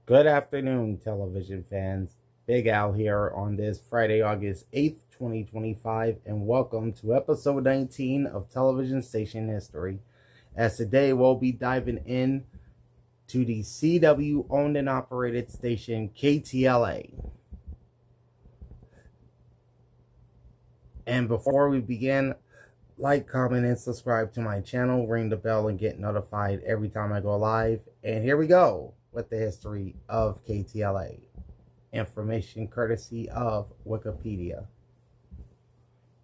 Good afternoon, television fans. Big Al here on this Friday, August 8th, 2025, and welcome to episode 19 of Television Station History. As today we'll be diving in to the CW owned and operated station KTLA. And before we begin, like, comment, and subscribe to my channel, ring the bell, and get notified every time I go live. And here we go with the history of KTLA. Information courtesy of Wikipedia.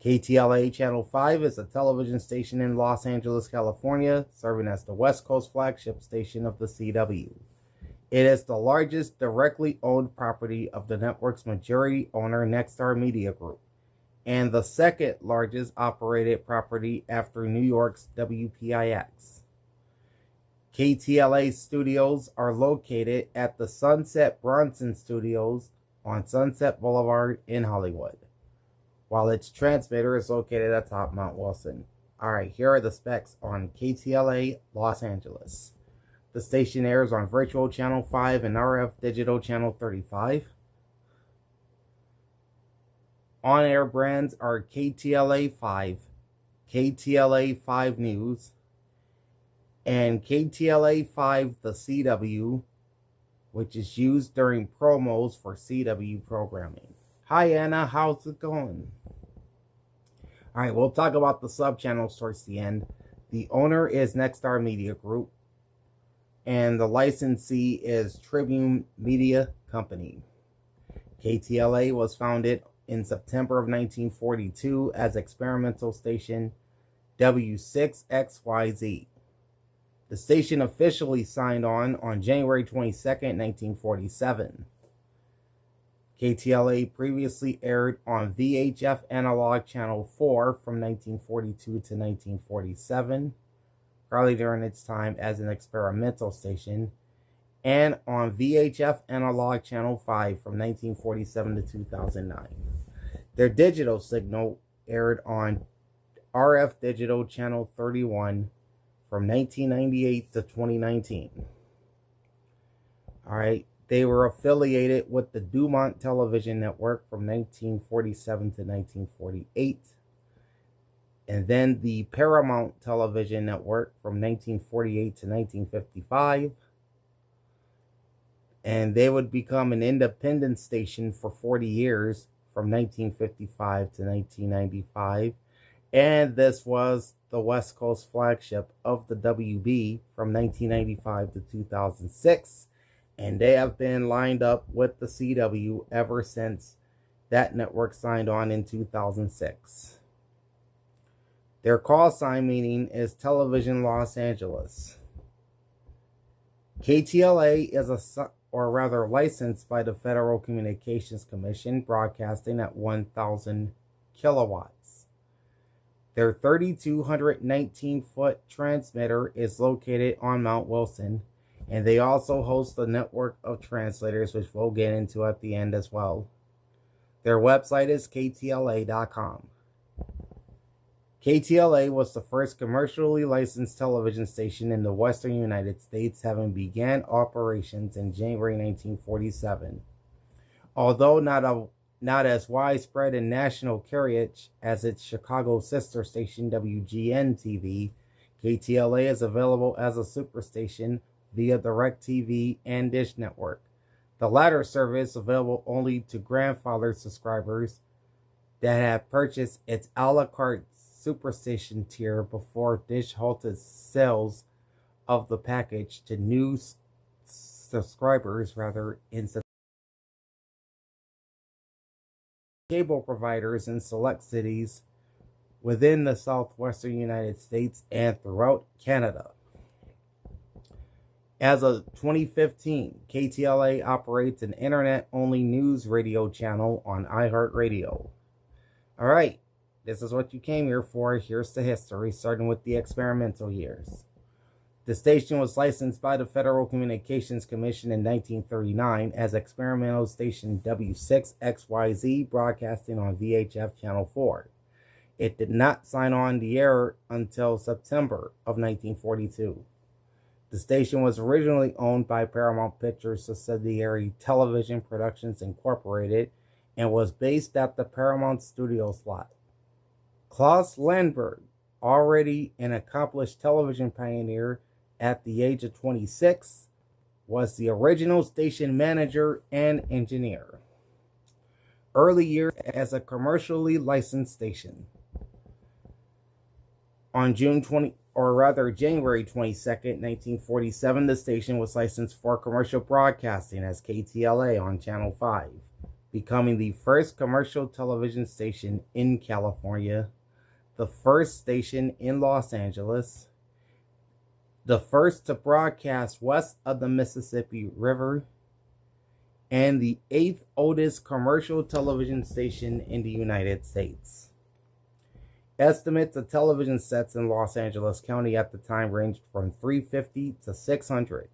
KTLA Channel 5 is a television station in Los Angeles, California, serving as the West Coast flagship station of the CW. It is the largest directly owned property of the network's majority owner, Nexstar Media Group, and the second largest operated property after New York's WPIX. KTLA studios are located at the Sunset Bronson Studios on Sunset Boulevard in Hollywood, while its transmitter is located atop Mount Wilson. Alright, here are the specs on KTLA Los Angeles. The station airs on Virtual Channel 5 and RF Digital Channel 35. On-air brands are KTLA 5, KTLA 5 News, and KTLA 5 The CW, which is used during promos for CW programming. Hi Anna, how's it going? Alright, we'll talk about the sub-channels towards the end. The owner is Nexstar Media Group, and the licensee is Tribune Media Company. KTLA was founded in September of 1942 as experimental station W6XYZ. The station officially signed on January 22nd, 1947. KTLA previously aired on VHF Analog Channel 4 from 1942 to 1947, probably during its time as an experimental station, and on VHF Analog Channel 5 from 1947 to 2009. Their digital signal aired on RF Digital Channel 31 from 1998 to 2019. Alright, they were affiliated with the Dumont Television Network from 1947 to 1948. And then the Paramount Television Network from 1948 to 1955. And they would become an independent station for 40 years from 1955 to 1995. And this was the West Coast flagship of the WB from 1995 to 2006. And they have been lined up with the CW ever since that network signed on in 2006. Their call sign meaning is Television Los Angeles. KTLA is licensed by the Federal Communications Commission, broadcasting at 1,000 kilowatts. Their 3,219-foot transmitter is located on Mount Wilson, and they also host a network of translators, which we'll get into at the end as well. Their website is ktla.com. KTLA was the first commercially licensed television station in the western United States, having began operations in January 1947. Although not as widespread in national carriage as its Chicago sister station WGN-TV, KTLA is available as a superstation via DirecTV and Dish Network. The latter service available only to grandfather subscribers that have purchased its a la carte superstation tier before Dish halted sales of the package to new subscribers in cable providers in select cities within the southwestern United States and throughout Canada. As of 2015, KTLA operates an internet-only news radio channel on iHeartRadio. Alright, this is what you came here for. Here's the history, starting with the experimental years. The station was licensed by the Federal Communications Commission in 1939 as experimental station W6XYZ, broadcasting on VHF Channel 4. It did not sign on the air until September of 1942. The station was originally owned by Paramount Pictures subsidiary Television Productions Incorporated and was based at the Paramount Studios lot. Klaus Landberg, already an accomplished television pioneer at the age of 26, was the original station manager and engineer. Early years as a commercially licensed station. On January 22nd, 1947, the station was licensed for commercial broadcasting as KTLA on Channel 5, becoming the first commercial television station in California, the first station in Los Angeles, the first to broadcast west of the Mississippi River, and the 8th oldest commercial television station in the United States. Estimates of television sets in Los Angeles County at the time ranged from 350 to 600.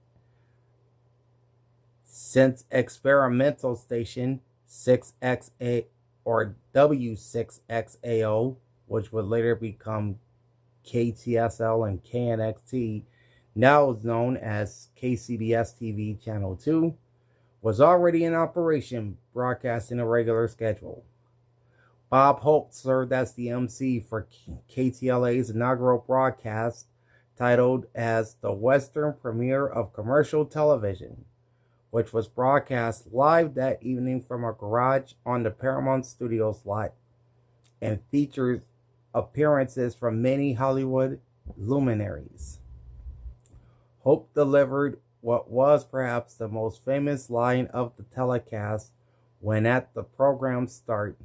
Since experimental station 6XA or W6XAO, which would later become KTSL and KNXT, now is known as KCBS TV Channel 2, was already in operation, broadcasting a regular schedule. Bob Hope served as the MC for KTLA's inaugural broadcast, titled as the Western Premiere of Commercial Television, which was broadcast live that evening from a garage on the Paramount Studios lot and features appearances from many Hollywood luminaries. Hope delivered what was perhaps the most famous line of the telecast when at the program's start,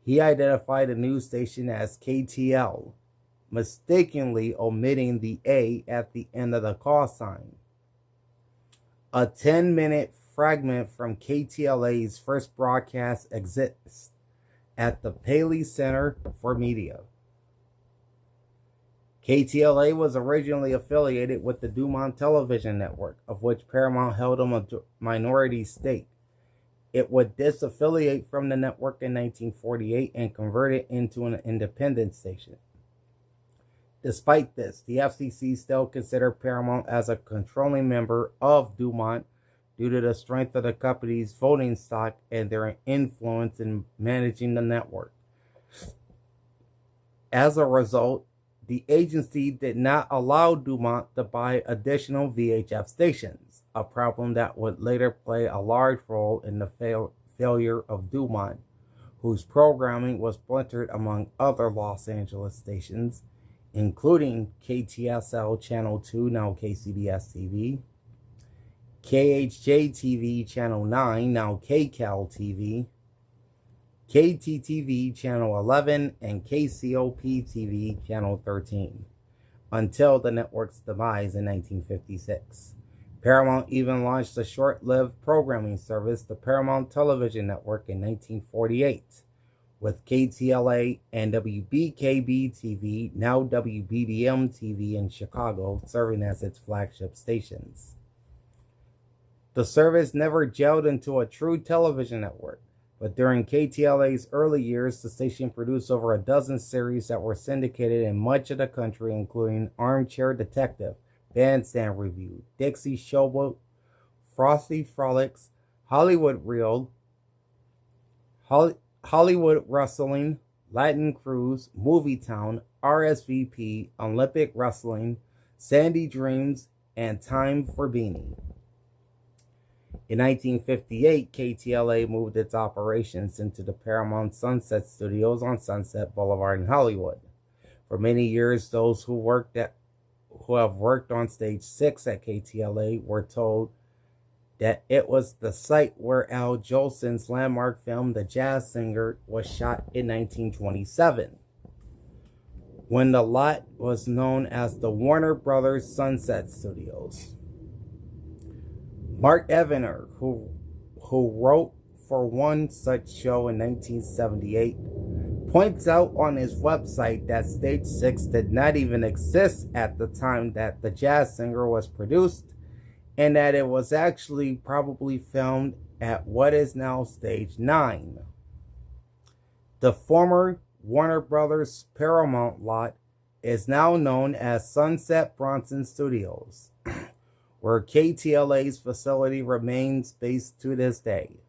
he identified the news station as KTL, mistakenly omitting the A at the end of the call sign. A 10-minute fragment from KTLA's first broadcast exists at the Paley Center for Media. KTLA was originally affiliated with the Dumont Television Network, of which Paramount held a minority stake. It would disaffiliate from the network in 1948 and convert it into an independent station. Despite this, the FCC still considered Paramount as a controlling member of Dumont due to the strength of the company's voting stock and their influence in managing the network. As a result, the agency did not allow Dumont to buy additional VHF stations, a problem that would later play a large role in the failure of Dumont, whose programming was splintered among other Los Angeles stations, including KTSL Channel 2, now KCBS TV, KHJ TV Channel 9, now KCAL TV, KTTV Channel 11, and KCOP TV Channel 13, until the network's demise in 1956. Paramount even launched a short-lived programming service, the Paramount Television Network, in 1948, with KTLA and WBKB TV, now WBBM TV in Chicago, serving as its flagship stations. The service never gelled into a true television network, but during KTLA's early years, the station produced over a dozen series that were syndicated in much of the country, including Armchair Detective, Bandstand Review, Dixie Showboat, Frosty Frolics, Hollywood Reel, Hollywood Wrestling, Latin Cruise, Movie Town, RSVP, Olympic Wrestling, Sandy Dreams, and Time for Beanie. In 1958, KTLA moved its operations into the Paramount Sunset Studios on Sunset Boulevard in Hollywood. For many years, those who have worked on Stage 6 at KTLA were told that it was the site where Al Jolson's landmark film The Jazz Singer was shot in 1927, when the lot was known as the Warner Brothers Sunset Studios. Mark Evener, who wrote for one such show in 1978, points out on his website that Stage 6 did not even exist at the time that The Jazz Singer was produced, and that it was actually probably filmed at what is now Stage 9. The former Warner Brothers Paramount lot is now known as Sunset Bronson Studios, where KTLA's facility remains based to this day,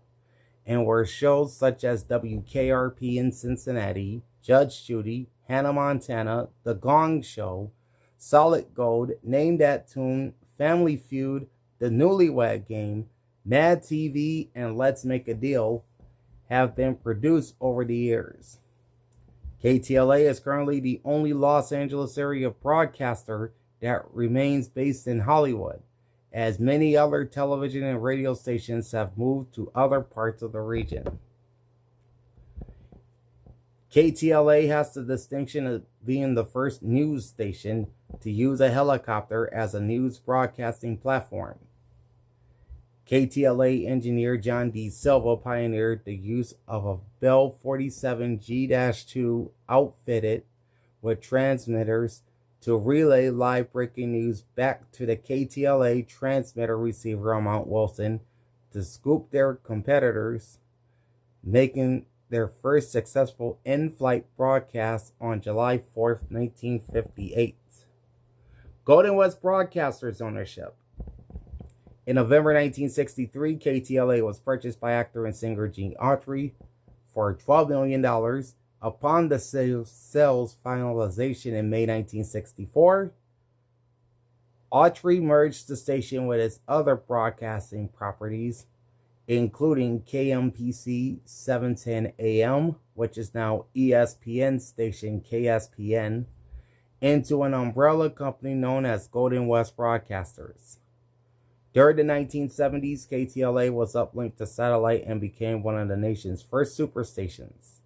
and where shows such as WKRP in Cincinnati, Judge Judy, Hannah Montana, The Gong Show, Solid Gold, Name That Tune, Family Feud, The Newlywed Game, Mad TV, and Let's Make a Deal have been produced over the years. KTLA is currently the only Los Angeles area broadcaster that remains based in Hollywood, as many other television and radio stations have moved to other parts of the region. KTLA has the distinction of being the first news station to use a helicopter as a news broadcasting platform. KTLA engineer John D. Silva pioneered the use of a Bell 47G-2 outfitted with transmitters to relay live breaking news back to the KTLA transmitter receiver on Mount Wilson to scoop their competitors, making their first successful in-flight broadcast on July 4th, 1958. Golden West Broadcasters ownership. In November 1963, KTLA was purchased by actor and singer Gene Autry for $12 million. Upon the sales finalization in May 1964, Autry merged the station with its other broadcasting properties, including KMPC 710 AM, which is now ESPN station KSPN, into an umbrella company known as Golden West Broadcasters. During the 1970s, KTLA was uplinked to satellite and became one of the nation's first superstations.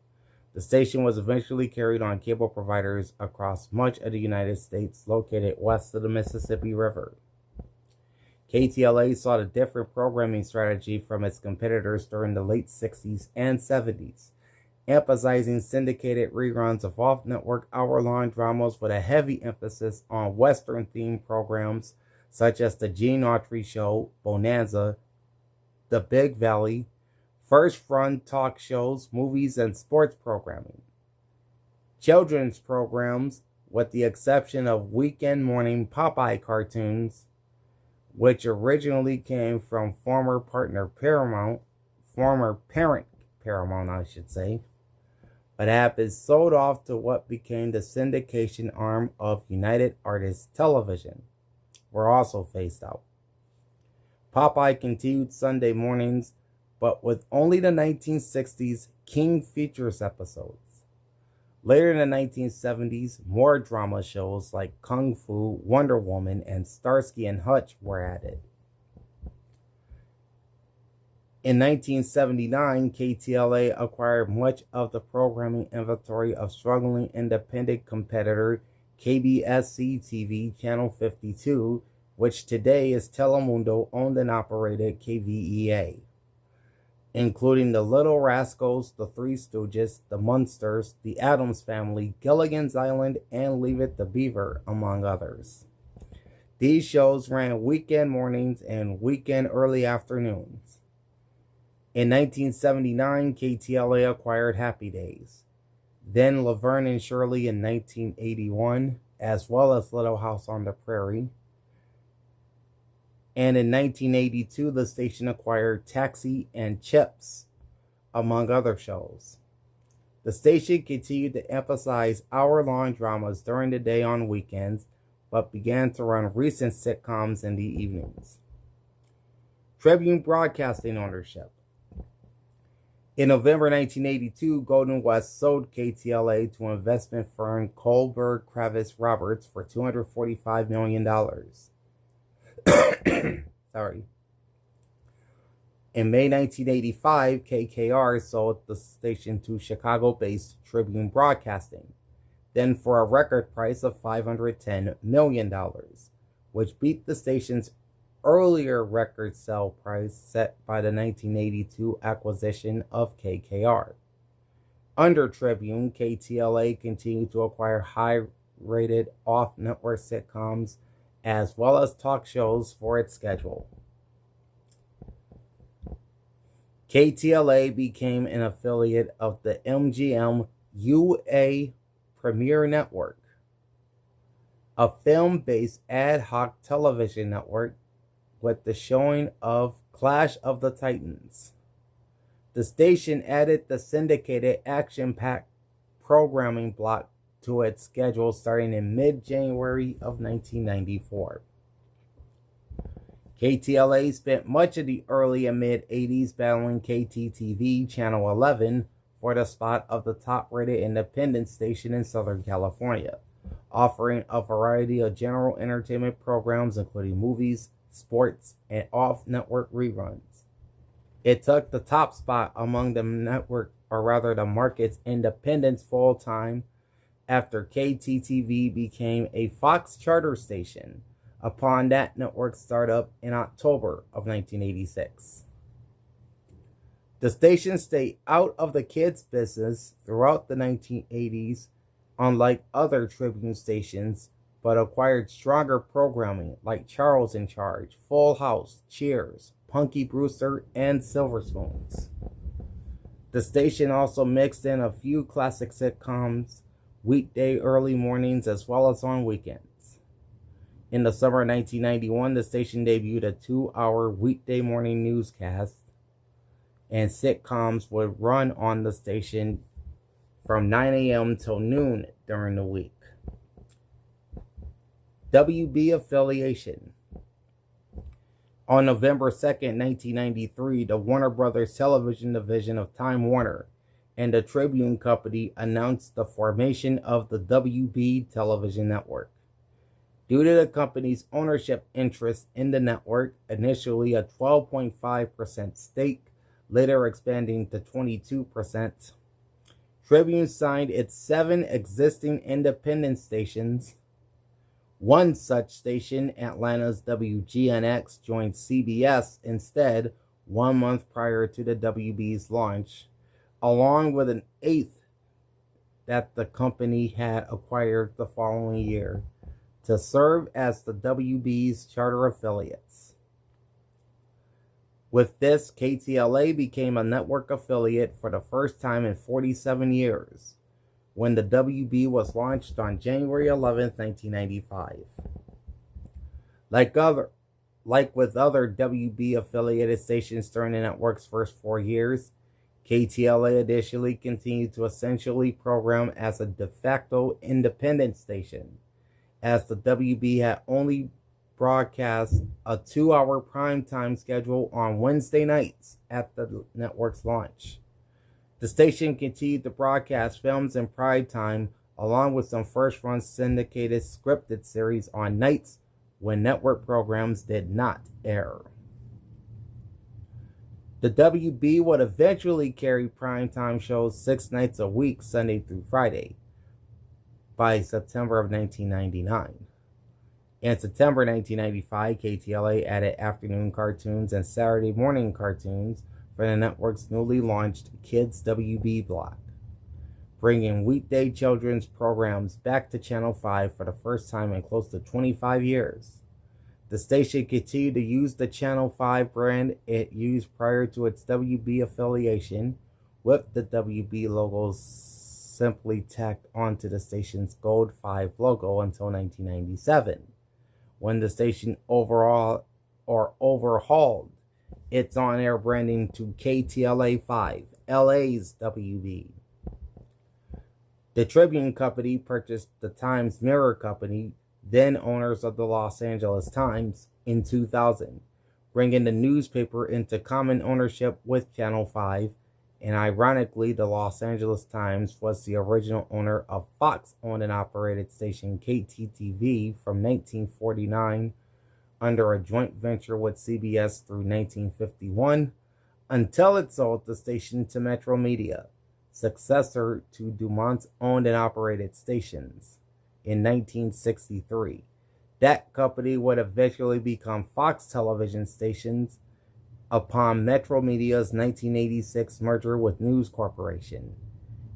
The station was eventually carried on cable providers across much of the United States located west of the Mississippi River. KTLA sought a different programming strategy from its competitors during the late 60s and 70s, emphasizing syndicated reruns of off-network hour-long dramas with a heavy emphasis on Western-themed programs such as The Gene Autry Show, Bonanza, The Big Valley, first-run talk shows, movies, and sports programming. Children's programs, with the exception of weekend morning Popeye cartoons, which originally came from former parent Paramount, I should say, but have been sold off to what became the syndication arm of United Artists Television, were also phased out. Popeye continued Sunday mornings, but with only the 1960s King Features episodes. Later in the 1970s, more drama shows like Kung Fu, Wonder Woman, and Starsky and Hutch were added. In 1979, KTLA acquired much of the programming inventory of struggling independent competitor KBSC-TV Channel 52, which today is Telemundo owned and operated KVEA, including The Little Rascals, The Three Stooges, The Munsters, The Addams Family, Gilligan's Island, and Leave It to Beaver, among others. These shows ran weekend mornings and weekend early afternoons. In 1979, KTLA acquired Happy Days, then Laverne and Shirley in 1981, as well as Little House on the Prairie. And in 1982, the station acquired Taxi and Chips, among other shows. The station continued to emphasize hour-long dramas during the day on weekends, but began to run recent sitcoms in the evenings. Tribune Broadcasting ownership. In November 1982, Golden West sold KTLA to investment firm Kohlberg Kravis Roberts for $245 million. Sorry. In May 1985, KKR sold the station to Chicago-based Tribune Broadcasting, then for a record price of $510 million, which beat the station's earlier record sale price set by the 1982 acquisition of KKR. Under Tribune, KTLA continued to acquire high-rated off-network sitcoms as well as talk shows for its schedule. KTLA became an affiliate of the MGM UA Premier Network. a film-based ad hoc television network with the showing of Clash of the Titans. The station added the syndicated action-packed programming block to its schedule starting in mid-January of 1994. KTLA spent much of the early and mid-80s battling KTTV Channel 11 for the spot of the top-rated independent station in Southern California, offering a variety of general entertainment programs including movies, sports, and off-network reruns. It took the top spot among the market's independents full-time after KTTV became a Fox charter station upon that network's startup in October of 1986. The station stayed out of the kids' business throughout the 1980s, unlike other Tribune stations, but acquired stronger programming like Charles in Charge, Full House, Cheers, Punky Brewster, and Silver Spoons. The station also mixed in a few classic sitcoms weekday early mornings as well as on weekends. In the summer of 1991, the station debuted a 2-hour weekday morning newscast, and sitcoms would run on the station from 9 a.m. till noon during the week. WB affiliation. On November 2nd, 1993, the Warner Brothers television division of Time Warner and the Tribune Company announced the formation of the WB television network. Due to the company's ownership interest in the network, initially a 12.5% stake, later expanding to 22%, Tribune signed its 7 existing independent stations. One such station, Atlanta's WGNX, joined CBS instead 1 month prior to the WB's launch, along with an 8th that the company had acquired the following year to serve as the WB's charter affiliates. With this, KTLA became a network affiliate for the first time in 47 years, when the WB was launched on January 11, 1995. Like with other WB affiliated stations during the network's first 4 years, KTLA initially continued to essentially program as a de facto independent station, as the WB had only broadcast a 2-hour primetime schedule on Wednesday nights at the network's launch. The station continued to broadcast films in prime time, along with some first-run syndicated scripted series on nights when network programs did not air. The WB would eventually carry primetime shows 6 nights a week, Sunday through Friday, by September of 1999. In September 1995, KTLA added afternoon cartoons and Saturday morning cartoons for the network's newly launched Kids WB block, bringing weekday children's programs back to Channel 5 for the first time in close to 25 years. The station continued to use the Channel 5 brand it used prior to its WB affiliation, with the WB logos simply tacked onto the station's Gold 5 logo until 1997, when the station overhauled its on-air branding to KTLA 5, LA's WB. The Tribune Company purchased the Times Mirror Company, then owners of the Los Angeles Times, in 2000, bringing the newspaper into common ownership with Channel 5, and ironically, the Los Angeles Times was the original owner of Fox-owned and operated station KTTV from 1949 under a joint venture with CBS through 1951, until it sold the station to Metro Media, successor to Dumont's owned and operated stations, in 1963. That company would eventually become Fox Television Stations upon Metro Media's 1986 merger with News Corporation,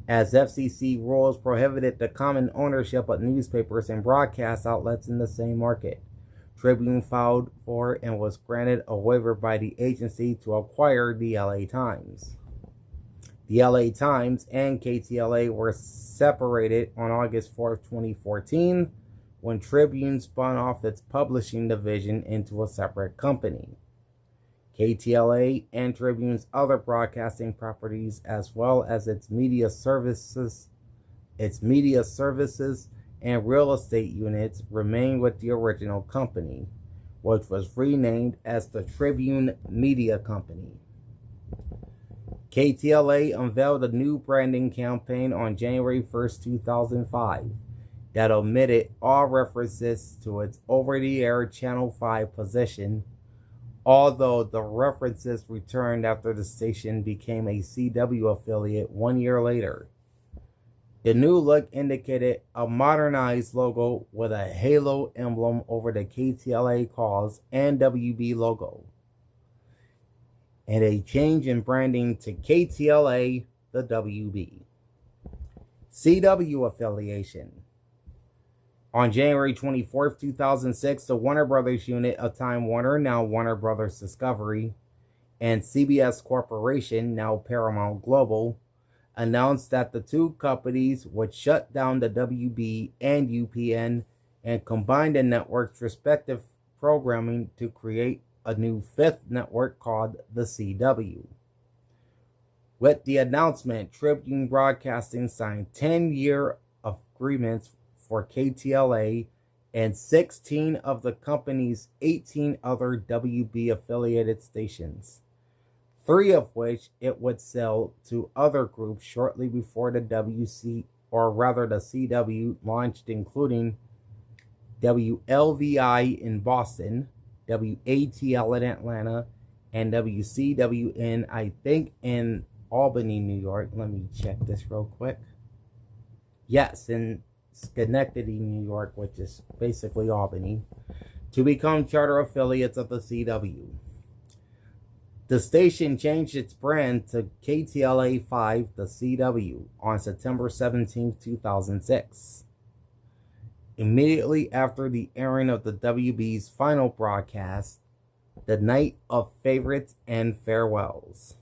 as FCC rules prohibited the common ownership of newspapers and broadcast outlets in the same market. Tribune filed for and was granted a waiver by the agency to acquire the LA Times. The LA Times and KTLA were separated on August 4, 2014, when Tribune spun off its publishing division into a separate company. KTLA and Tribune's other broadcasting properties, as well as its media services and real estate units, remain with the original company, which was renamed as the Tribune Media Company. KTLA unveiled a new branding campaign on January 1st, 2005 that omitted all references to its over-the-air Channel 5 position, although the references returned after the station became a CW affiliate 1 year later. The new look indicated a modernized logo with a halo emblem over the KTLA cause and WB logo, and a change in branding to KTLA, the WB. CW affiliation. On January 24, 2006, the Warner Brothers unit of Time Warner, now Warner Brothers Discovery, and CBS Corporation, now Paramount Global, announced that the two companies would shut down the WB and UPN and combine the network's respective programming to create a new fifth network called the CW. With the announcement, Tribune Broadcasting signed 10-year agreements for KTLA and 16 of the company's 18 other WB affiliated stations, 3 of which it would sell to other groups shortly before the CW launched, including WLVI in Boston, WATL in Atlanta, and WCWN, I think, in Albany, New York. Let me check this real quick. Yes, in Schenectady, New York, which is basically Albany, to become charter affiliates of the CW. The station changed its brand to KTLA 5, the CW, on September 17, 2006. Immediately after the airing of the WB's final broadcast, The Night of Favorites and Farewells.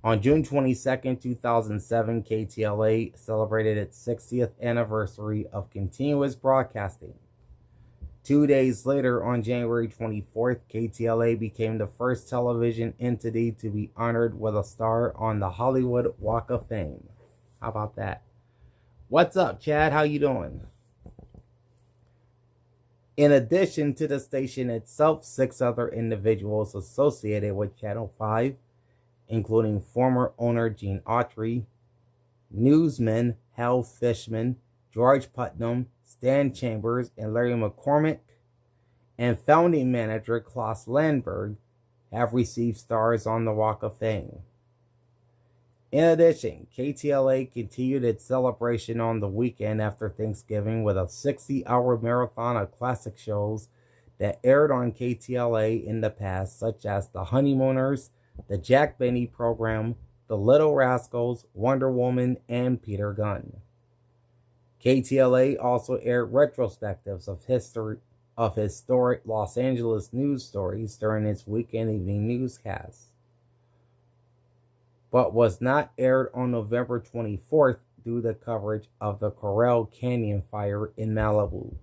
On June 22, 2007, KTLA celebrated its 60th anniversary of continuous broadcasting. 2 days later, on January 24th, KTLA became the first television entity to be honored with a star on the Hollywood Walk of Fame. How about that? What's up, Chad? How you doing? In addition to the station itself, 6 other individuals associated with Channel 5, including former owner Gene Autry, newsmen Hal Fishman, George Putnam, Stan Chambers, and Larry McCormick, and founding manager Klaus Landberg, have received stars on the Walk of Fame. In addition, KTLA continued its celebration on the weekend after Thanksgiving with a 60-hour marathon of classic shows that aired on KTLA in the past, such as The Honeymooners, The Jack Benny Program, The Little Rascals, Wonder Woman, and Peter Gunn. KTLA also aired retrospectives of historic Los Angeles news stories during its weekend evening newscasts, but was not aired on November 24th due to coverage of the Coral Canyon fire in Malibu.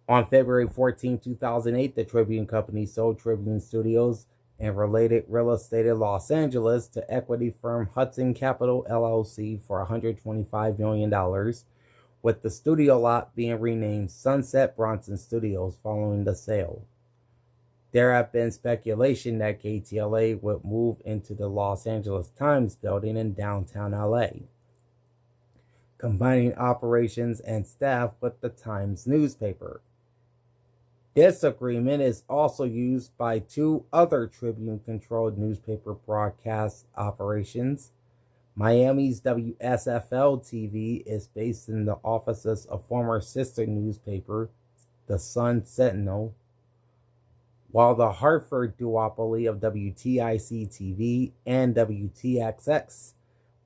On February 14, 2008, the Tribune Company sold Tribune Studios and related real estate in Los Angeles to equity firm Hudson Capital LLC for $125 million, with the studio lot being renamed Sunset Bronson Studios following the sale. There have been speculation that KTLA would move into the Los Angeles Times building in downtown LA, combining operations and staff with the Times newspaper. This agreement is also used by 2 other Tribune-controlled newspaper broadcast operations. Miami's WSFL-TV is based in the offices of former sister newspaper, the Sun-Sentinel, while the Hartford duopoly of WTIC-TV and WTXX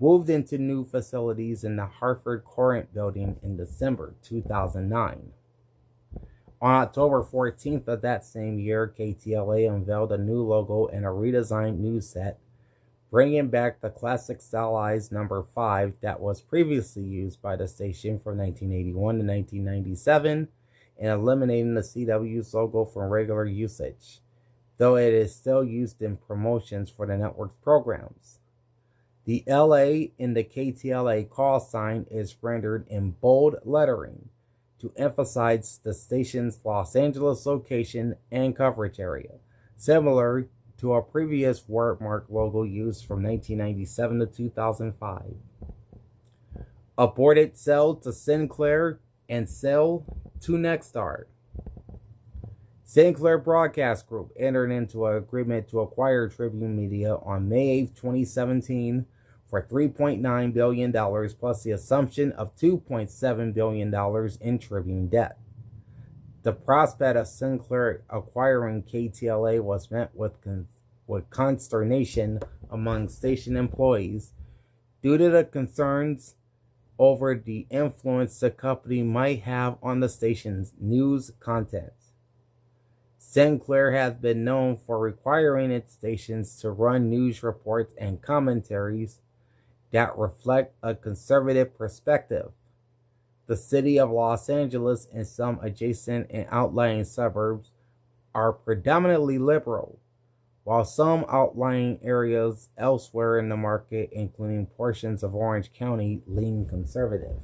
moved into new facilities in the Hartford Courant building in December 2009. On October 14th of that same year, KTLA unveiled a new logo and a redesigned news set bringing back the classic stylized number 5 that was previously used by the station from 1981 to 1997, and eliminating the CW's logo from regular usage, though it is still used in promotions for the network's programs. The LA in the KTLA call sign is rendered in bold lettering to emphasize the station's Los Angeles location and coverage area, similar to a previous wordmark logo used from 1997 to 2005. Aborted sale to Sinclair and sale to Nexstar. Sinclair Broadcast Group entered into an agreement to acquire Tribune Media on May 8, 2017 for $3.9 billion plus the assumption of $2.7 billion in Tribune debt. The prospect of Sinclair acquiring KTLA was met with consternation among station employees due to the concerns over the influence the company might have on the station's news content. Sinclair has been known for requiring its stations to run news reports and commentaries that reflect a conservative perspective. The city of Los Angeles and some adjacent and outlying suburbs are predominantly liberal, while some outlying areas elsewhere in the market, including portions of Orange County, lean conservative.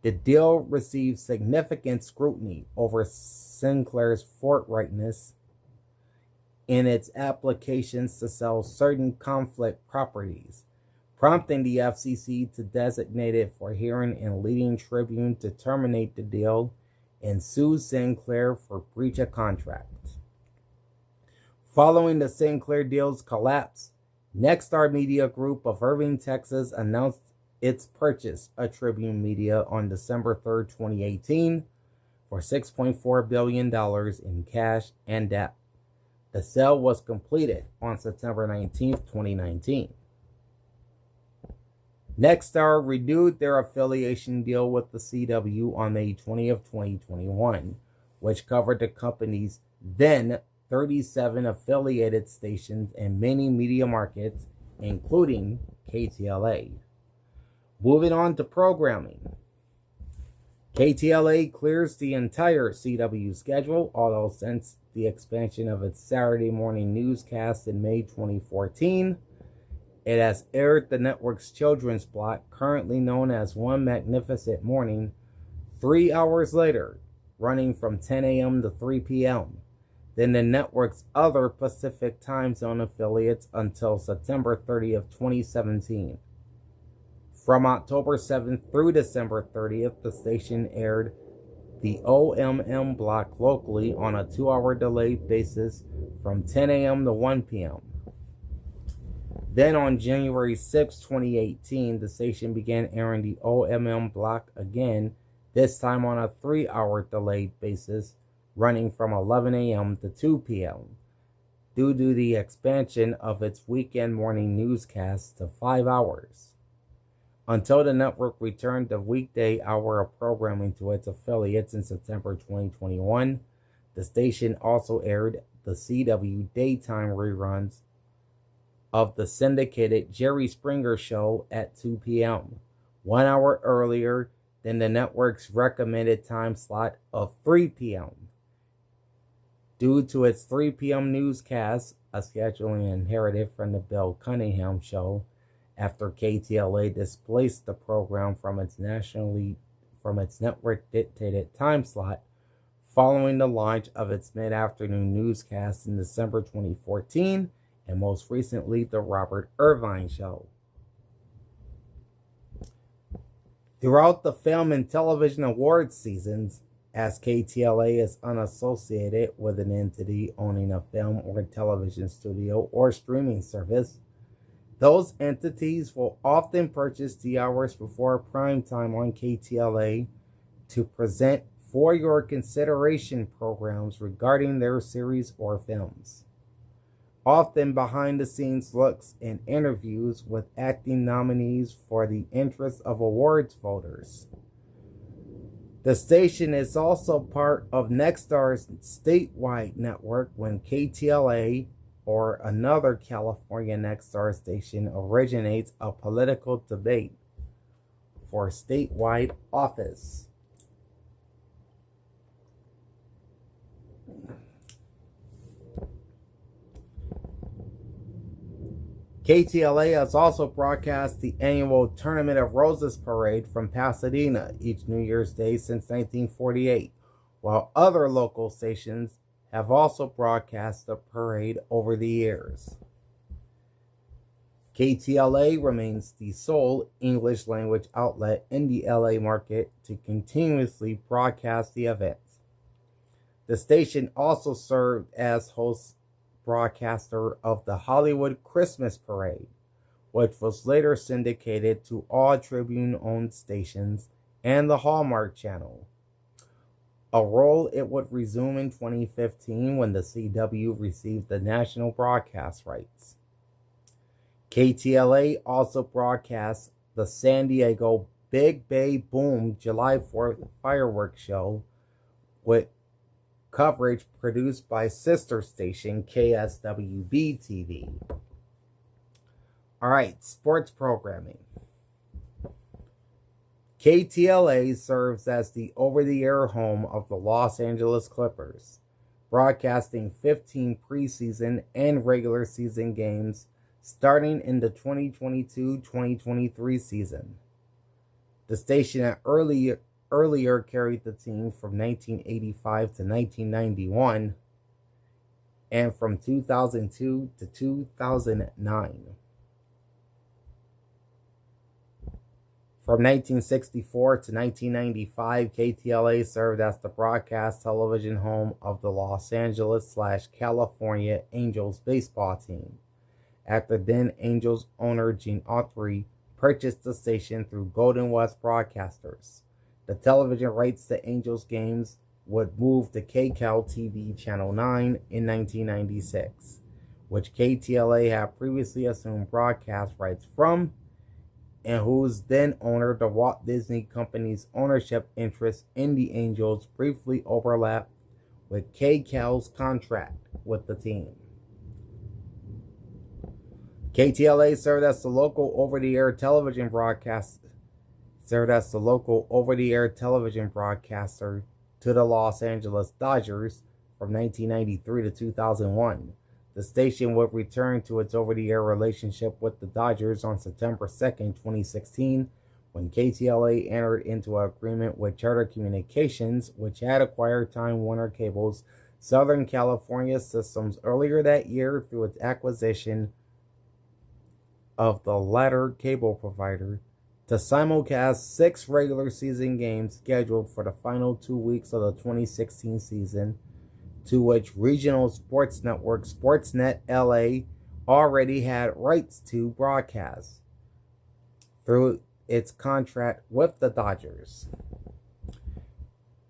The deal received significant scrutiny over Sinclair's forthrightness in its applications to sell certain conflict properties, prompting the FCC to designate it for hearing and leading Tribune to terminate the deal and sue Sinclair for breach of contract. Following the Sinclair deal's collapse, Nexstar Media Group of Irving, Texas announced its purchase of Tribune Media on December 3, 2018 for $6.4 billion in cash and debt. The sale was completed on September 19, 2019. Nexstar renewed their affiliation deal with the CW on May 20, 2021, which covered the company's then 37 affiliated stations in many media markets, including KTLA. Moving on to programming. KTLA clears the entire CW schedule, although since the expansion of its Saturday morning newscast in May 2014, it has aired the network's children's block, currently known as One Magnificent Morning, 3 hours later, running from 10 a.m. to 3 p.m., than the network's other Pacific time zone affiliates until September 30th, 2017. From October 7th through December 30th, the station aired the OMM block locally on a 2-hour delayed basis from 10 a.m. to 1 p.m. Then on January 6, 2018, the station began airing the OMM block again, this time on a 3-hour delayed basis, running from 11 a.m. to 2 p.m., due to the expansion of its weekend morning newscasts to 5 hours. Until the network returned the weekday hour of programming to its affiliates in September 2021, the station also aired the CW daytime reruns of the syndicated Jerry Springer Show at 2 p.m., 1 hour earlier than the network's recommended time slot of 3 p.m. Due to its 3 p.m. newscast, a scheduling inherited from the Bill Cunningham Show, after KTLA displaced the program from its network-dictated time slot following the launch of its mid-afternoon newscast in December 2014, and most recently, The Robert Irvine Show. Throughout the film and television awards seasons, as KTLA is unassociated with an entity owning a film or television studio or streaming service, those entities will often purchase the hours before prime time on KTLA to present for your consideration programs regarding their series or films. Often behind-the-scenes looks and interviews with acting nominees for the interest of awards voters. The station is also part of Nexstar's statewide network when KTLA or another California Next Star station originates a political debate for statewide office. KTLA has also broadcast the annual Tournament of Roses parade from Pasadena each New Year's Day since 1948, while other local stations have also broadcast the parade over the years. KTLA remains the sole English language outlet in the LA market to continuously broadcast the events. The station also served as host broadcaster of the Hollywood Christmas Parade, which was later syndicated to all Tribune-owned stations and the Hallmark Channel, a role it would resume in 2015 when the CW received the national broadcast rights. KTLA also broadcasts the San Diego Big Bay Boom July 4th fireworks show with coverage produced by sister station KSWB TV. Alright, sports programming. KTLA serves as the over-the-air home of the Los Angeles Clippers, broadcasting 15 preseason and regular season games starting in the 2022-2023 season. The station had earlier carried the team from 1985 to 1991 and from 2002 to 2009. From 1964 to 1995, KTLA served as the broadcast television home of the Los Angeles/California Angels baseball team, after then Angels owner Gene Autry purchased the station through Golden West Broadcasters. The television rights to Angels games would move to KCAL TV Channel 9 in 1996, which KTLA had previously assumed broadcast rights from, and whose then owner, the Walt Disney Company's ownership interest in the Angels, briefly overlapped with KCAL's contract with the team. KTLA served as the local over-the-air television broadcaster to the Los Angeles Dodgers from 1993 to 2001. The station would return to its over-the-air relationship with the Dodgers on September 2nd, 2016, when KTLA entered into an agreement with Charter Communications, which had acquired Time Warner Cable's Southern California systems earlier that year through its acquisition of the latter cable provider, to simulcast 6 regular season games scheduled for the final 2 weeks of the 2016 season, to which regional sports network Sportsnet LA already had rights to broadcast through its contract with the Dodgers.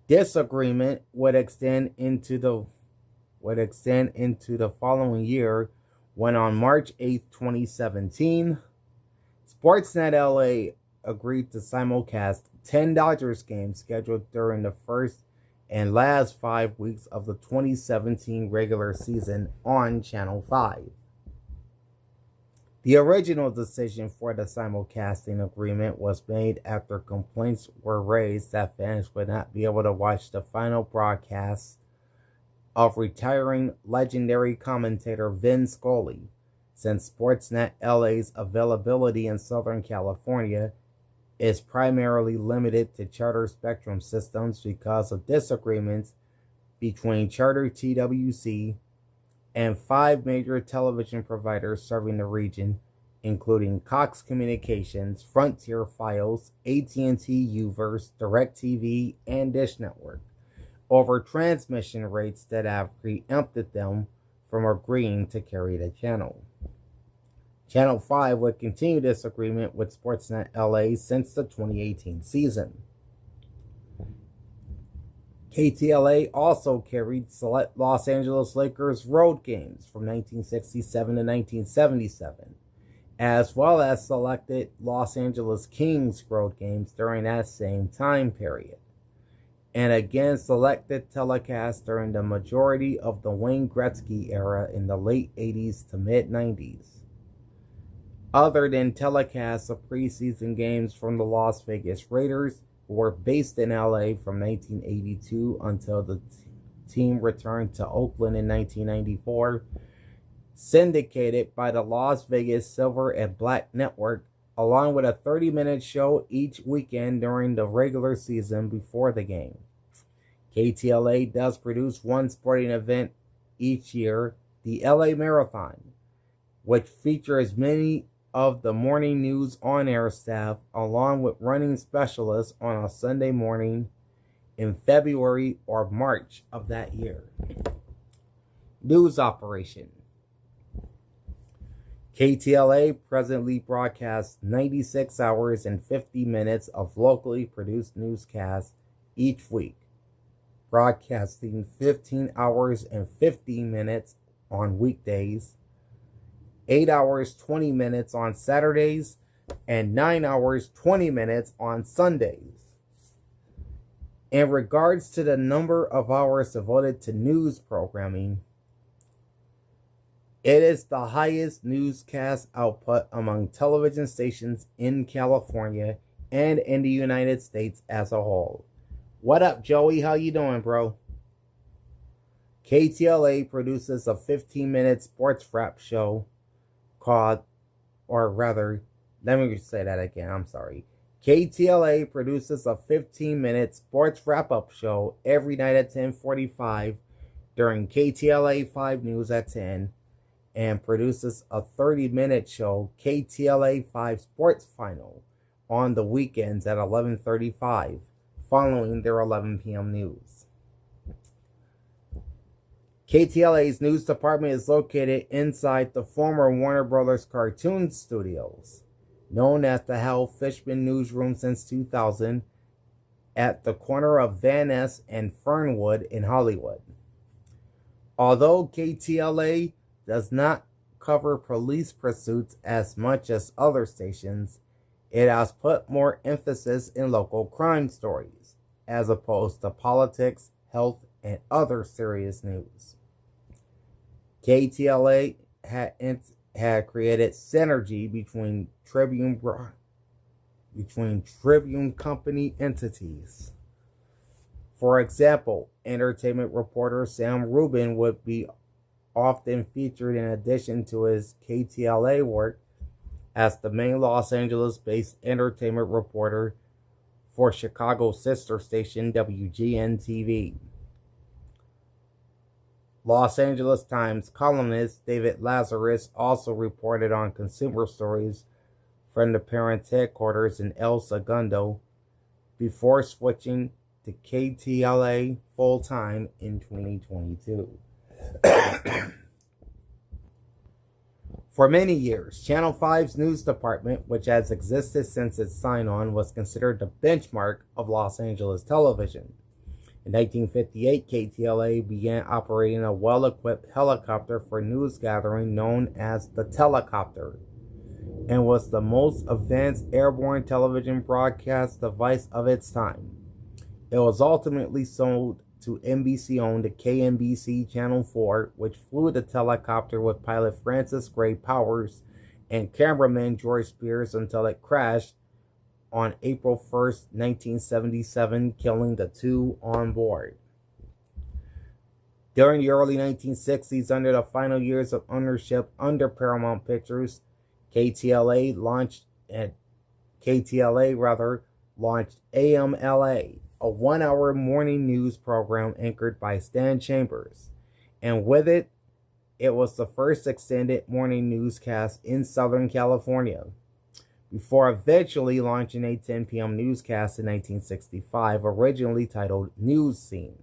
This agreement would extend into the following year, when on March 8, 2017, Sportsnet LA agreed to simulcast 10 Dodgers games scheduled during the first and last 5 weeks of the 2017 regular season on Channel 5. The original decision for the simulcasting agreement was made after complaints were raised that fans would not be able to watch the final broadcast of retiring legendary commentator Vin Scully, since Sportsnet LA's availability in Southern California is primarily limited to Charter Spectrum systems because of disagreements between Charter TWC and 5 major television providers serving the region, including Cox Communications, Frontier Files, AT&T Uverse, DirecTV, and Dish Network, over transmission rates that have preempted them from agreeing to carry the channel. Channel 5 would continue this agreement with Sportsnet LA since the 2018 season. KTLA also carried select Los Angeles Lakers road games from 1967 to 1977, as well as selected Los Angeles Kings road games during that same time period. and again selected telecasts during the majority of the Wayne Gretzky era in the late 80s to mid 90s. Other than telecasts of preseason games from the Las Vegas Raiders, who were based in LA from 1982 until the team returned to Oakland in 1994, syndicated by the Las Vegas Silver and Black Network, along with a 30-minute show each weekend during the regular season before the game. KTLA does produce one sporting event each year, the LA Marathon, which features many of the morning news on-air staff along with running specialists on a Sunday morning in February or March of that year. News operation. KTLA presently broadcasts 96 hours and 50 minutes of locally produced newscasts each week, broadcasting 15 hours and 15 minutes on weekdays, 8 hours 20 minutes on Saturdays, and 9 hours 20 minutes on Sundays. In regards to the number of hours devoted to news programming, it is the highest newscast output among television stations in California and in the United States as a whole. What up, Joey? How you doing, bro? KTLA produces a 15-minute sports wrap show called, or rather, let me say that again, I'm sorry. KTLA produces a 15-minute sports wrap-up show every night at 10:45 during KTLA 5 News at 10, and produces a 30-minute show, KTLA 5 Sports Final, on the weekends at 11:35, following their 11 p.m. news. KTLA's news department is located inside the former Warner Brothers Cartoon Studios, known as the Hal Fishman Newsroom since 2000, at the corner of Van Ness and Fernwood in Hollywood. Although KTLA does not cover police pursuits as much as other stations, it has put more emphasis in local crime stories, as opposed to politics, health, and other serious news. KTLA had created synergy between Tribune company entities. For example, entertainment reporter Sam Rubin would be often featured in addition to his KTLA work as the main Los Angeles-based entertainment reporter for Chicago's sister station WGN-TV. Los Angeles Times columnist David Lazarus also reported on consumer stories from the parent's headquarters in El Segundo before switching to KTLA full-time in 2022. For many years, Channel 5's news department, which has existed since its sign-on, was considered the benchmark of Los Angeles television. In 1958, KTLA began operating a well-equipped helicopter for news gathering known as the Telecopter, and was the most advanced airborne television broadcast device of its time. It was ultimately sold to NBC-owned KNBC Channel 4, which flew the Telecopter with pilot Francis Gray Powers and cameraman George Spears until it crashed on April 1st, 1977, killing the two on board. During the early 1960s, under the final years of ownership under Paramount Pictures, KTLA launched AMLA, a one-hour morning news program anchored by Stan Chambers, and with it, it was the first extended morning newscast in Southern California, before eventually launching a 10 p.m. newscast in 1965, originally titled News Scene.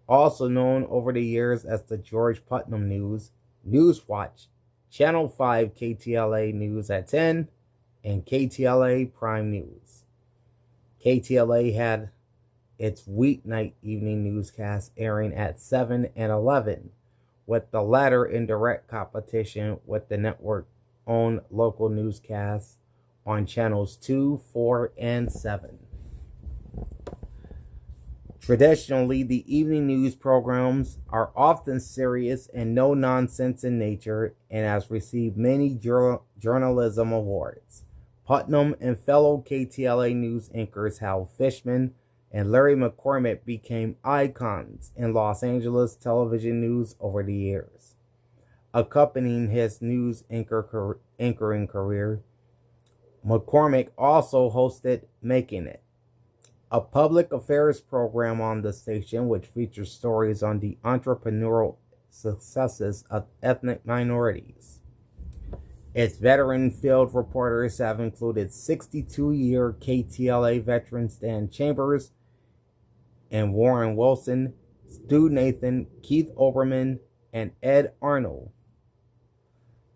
Also known over the years as the George Putnam News, Newswatch, Channel 5 KTLA News at 10, and KTLA Prime News. KTLA had its weeknight evening newscast airing at 7 and 11, with the latter in direct competition with the network-owned local newscasts on channels 2, 4, and 7. Traditionally, the evening news programs are often serious and no nonsense in nature and has received many journalism awards. Putnam and fellow KTLA news anchors Hal Fishman and Larry McCormick became icons in Los Angeles television news over the years. Accompanying his news anchoring career, McCormick also hosted Making It, a public affairs program on the station which features stories on the entrepreneurial successes of ethnic minorities. Its veteran field reporters have included 62-year KTLA veterans Dan Chambers and Warren Wilson, Stu Nathan, Keith Olbermann, and Ed Arnold,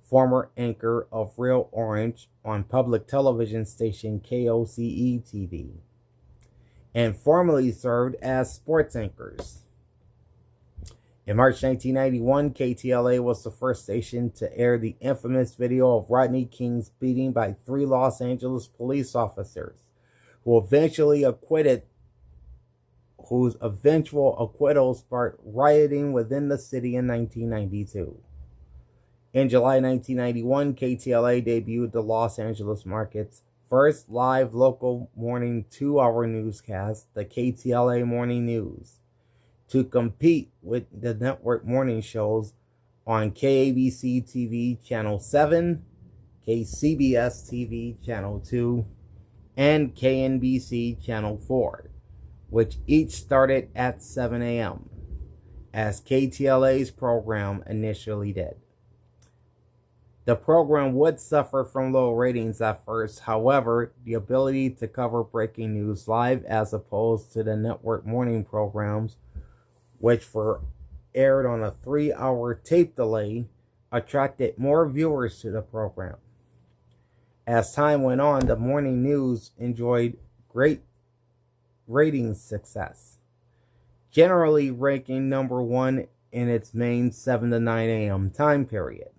former anchor of Real Orange on public television station KOCE TV, and formerly served as sports anchors. In March 1991, KTLA was the first station to air the infamous video of Rodney King's beating by 3 Los Angeles police officers, whose eventual acquittal sparked rioting within the city in 1992. In July 1991, KTLA debuted the Los Angeles market's first live local morning 2-hour newscast, the KTLA Morning News, to compete with the network morning shows on KABC TV Channel 7, KCBS TV Channel 2, and KNBC Channel 4, which each started at 7 a.m., as KTLA's program initially did. The program would suffer from low ratings at first. However, the ability to cover breaking news live as opposed to the network morning programs, which were aired on a 3-hour tape delay, attracted more viewers to the program. As time went on, the morning news enjoyed great ratings success, generally ranking number 1 in its main 7 to 9 a.m. time period.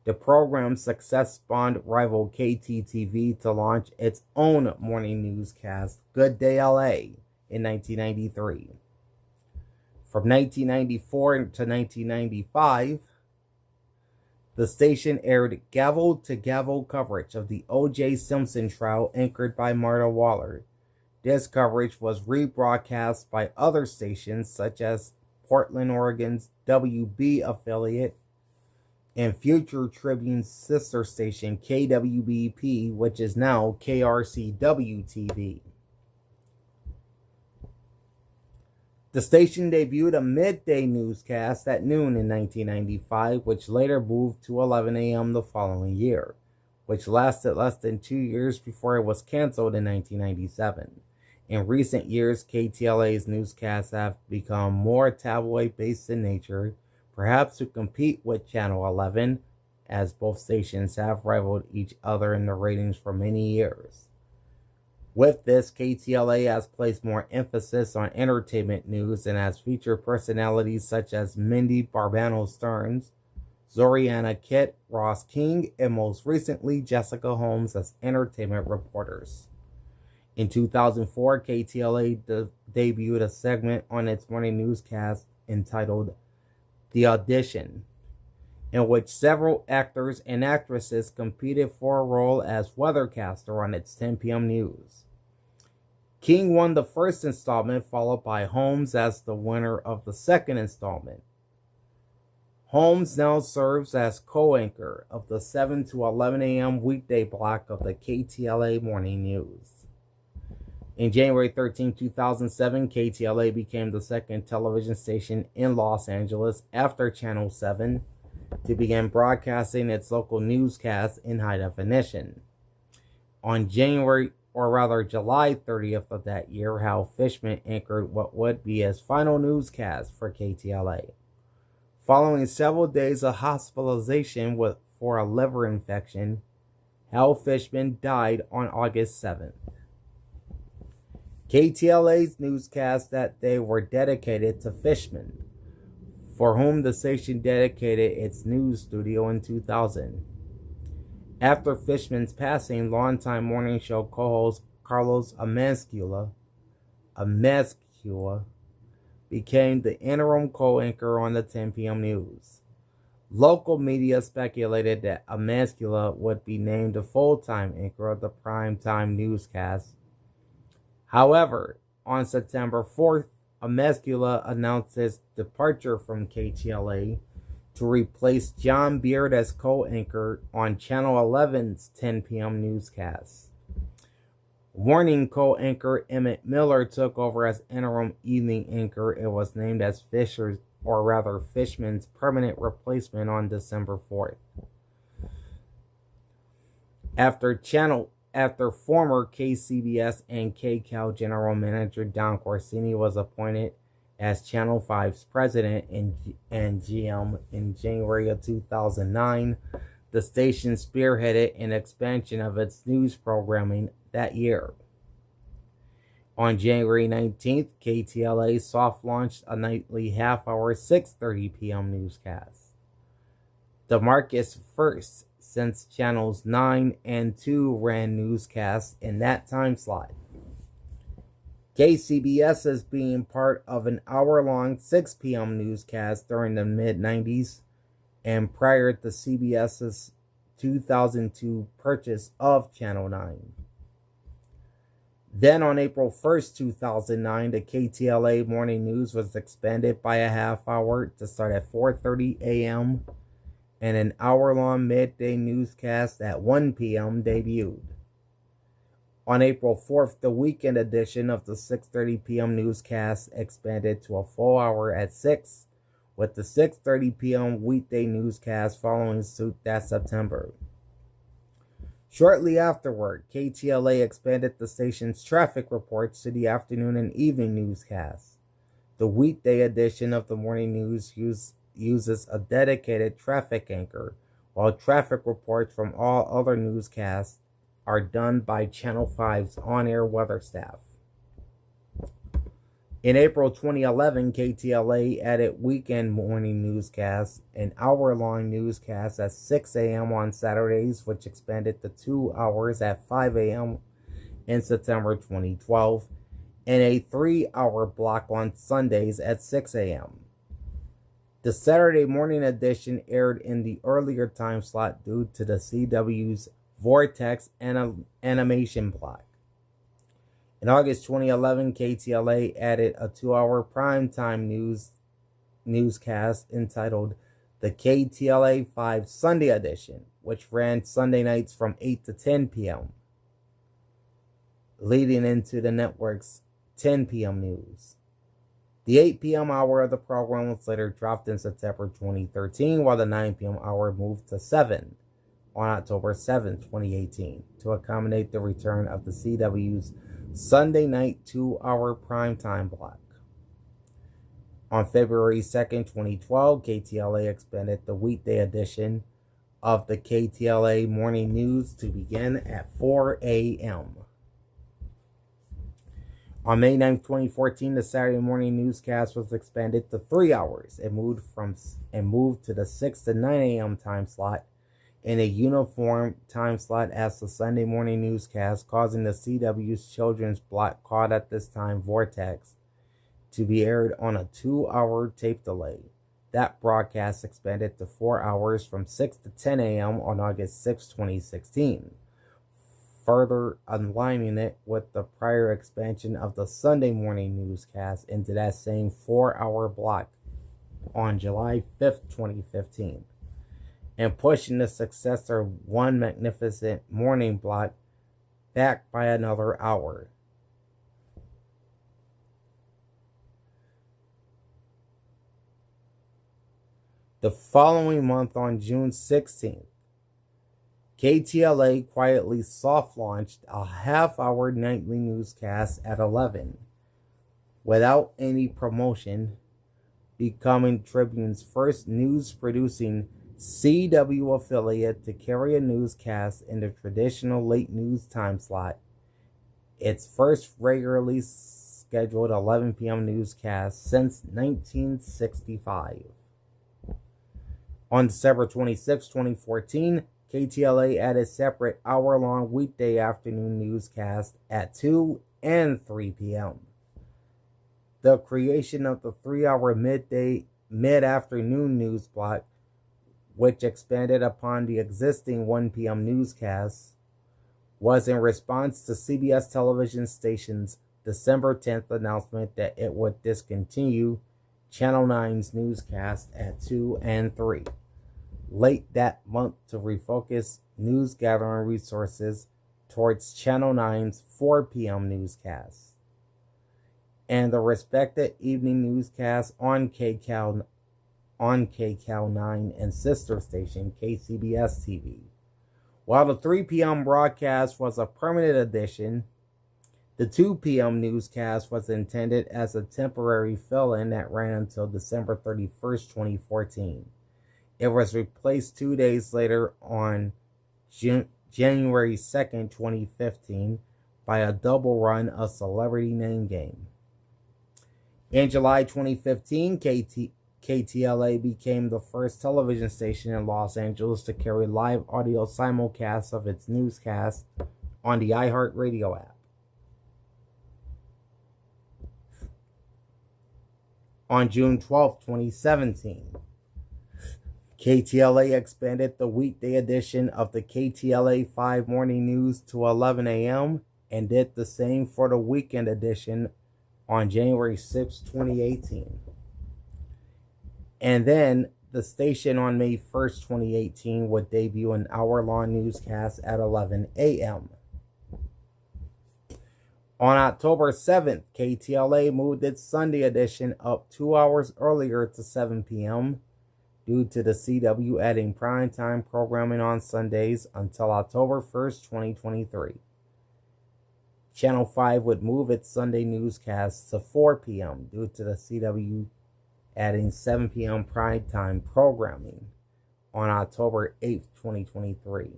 The program's success spawned rival KTTV to launch its own morning newscast, Good Day LA, in 1993. From 1994 to 1995, the station aired gavel-to-gavel coverage of the O.J. Simpson trial anchored by Marta Waller. This coverage was rebroadcast by other stations such as Portland, Oregon's WB affiliate, and future Tribune's sister station KWBP, which is now KRCW-TV. The station debuted a midday newscast at noon in 1995, which later moved to 11 a.m. the following year, which lasted less than 2 years before it was canceled in 1997. In recent years, KTLA's newscasts have become more tabloid-based in nature, perhaps to compete with Channel 11, as both stations have rivaled each other in the ratings for many years. With this, KTLA has placed more emphasis on entertainment news and has featured personalities such as Mindy Barbano Stearns, Zoriana Kitt, Ross King, and most recently Jessica Holmes as entertainment reporters. In 2004, KTLA debuted a segment on its morning newscast entitled The Audition, in which several actors and actresses competed for a role as weathercaster on its 10 p.m. news. King won the first installment, followed by Holmes as the winner of the second installment. Holmes now serves as co-anchor of the 7 to 11 a.m. weekday block of the KTLA Morning News. In January 13, 2007, KTLA became the second television station in Los Angeles after Channel 7 to begin broadcasting its local newscasts in high definition. On July 30th of that year, Hal Fishman anchored what would be his final newscast for KTLA. Following several days of hospitalization for a liver infection, Hal Fishman died on August 7th. KTLA's newscasts that day were dedicated to Fishman, for whom the station dedicated its news studio in 2000. After Fishman's passing, longtime morning show co-host Carlos Amezcua Amescua became the interim co-anchor on the 10 p.m. news. Local media speculated that Amescua would be named the full-time anchor of the primetime newscast. However, on September 4th, Amescua announced his departure from KTLA to replace John Beard as co-anchor on Channel 11's 10 p.m. newscast. Morning co-anchor Emmett Miller took over as interim evening anchor and was named as Fishman's permanent replacement on December 4th. After former KCBS and KCAL general manager Don Corsini was appointed as Channel 5's president and GM in January of 2009, the station spearheaded an expansion of its news programming that year. On January 19th, KTLA soft-launched a nightly half-hour 6:30 p.m. newscast. The market's first since Channels 9 and 2 ran newscasts in that time slot. KCBS is being part of an hour-long 6 p.m. newscast during the mid-90s and prior to CBS's 2002 purchase of Channel 9. Then on April 1st, 2009, the KTLA Morning News was expanded by a half hour to start at 4:30 a.m. and an hour-long midday newscast at 1 p.m. debuted. On April 4th, the weekend edition of the 6:30 p.m. newscast expanded to a full hour at 6, with the 6:30 p.m. weekday newscast following suit that September. Shortly afterward, KTLA expanded the station's traffic reports to the afternoon and evening newscasts. The weekday edition of the morning news uses a dedicated traffic anchor, while traffic reports from all other newscasts are done by Channel 5's on-air weather staff. In April 2011, KTLA added weekend morning newscasts, an hour-long newscast at 6 a.m. on Saturdays, which expanded to 2 hours at 5 a.m. in September 2012, and a 3-hour block on Sundays at 6 a.m. The Saturday morning edition aired in the earlier time slot due to the CW's Vortex animation block. In August 2011, KTLA added a 2-hour primetime newscast entitled the KTLA 5 Sunday Edition, which ran Sunday nights from 8 to 10 p.m., leading into the network's 10 p.m. news. The 8 p.m. hour of the program was later dropped in September 2013, while the 9 p.m. hour moved to 7 on October 7, 2018, to accommodate the return of the CW's Sunday night 2-hour primetime block. On February 2nd, 2012, KTLA expanded the weekday edition of the KTLA Morning News to begin at 4 a.m. On May 9th, 2014, the Saturday morning newscast was expanded to 3 hours and moved to the 6 to 9 a.m. time slot in a uniform time slot as the Sunday morning newscast, causing the CW's children's block, called at this time Vortex, to be aired on a 2-hour tape delay. That broadcast expanded to 4 hours from 6 to 10 a.m. on August 6, 2016, further aligning it with the prior expansion of the Sunday morning newscast into that same 4-hour block on July 5th, 2015. And pushing the successor One Magnificent Morning block back by another hour. The following month, on June 16th, KTLA quietly soft-launched a half-hour nightly newscast at 11, without any promotion, becoming Tribune's first news-producing CW affiliate to carry a newscast in the traditional late news time slot. Its first regularly scheduled 11 p.m. newscast since 1965. On December 26, 2014, KTLA added separate hour-long weekday afternoon newscasts at 2 and 3 p.m. The creation of the 3-hour mid-afternoon news block, which expanded upon the existing 1 p.m. newscasts, was in response to CBS television station's December 10th announcement that it would discontinue Channel 9's newscast at 2 and 3 late that month to refocus news gathering resources towards Channel 9's 4 p.m. newscasts and the respected evening newscasts on KCAL 9 and sister station KCBS TV. While the 3 p.m. broadcast was a permanent addition, the 2 p.m. newscast was intended as a temporary fill-in that ran until December 31st, 2014. It was replaced 2 days later on January 2nd, 2015 by a double run of Celebrity Name Game. In July 2015, KTLA became the first television station in Los Angeles to carry live audio simulcasts of its newscasts on the iHeartRadio app. On June 12, 2017, KTLA expanded the weekday edition of the KTLA 5 Morning News to 11 a.m. and did the same for the weekend edition on January 6, 2018. And then the station on May 1st, 2018 would debut an hour-long newscast at 11 a.m. On October 7th, KTLA moved its Sunday edition up 2 hours earlier to 7 p.m. due to the CW adding primetime programming on Sundays until October 1st, 2023. Channel 5 would move its Sunday newscasts to 4 p.m. due to the CW adding 7 p.m. primetime programming on October 8th, 2023.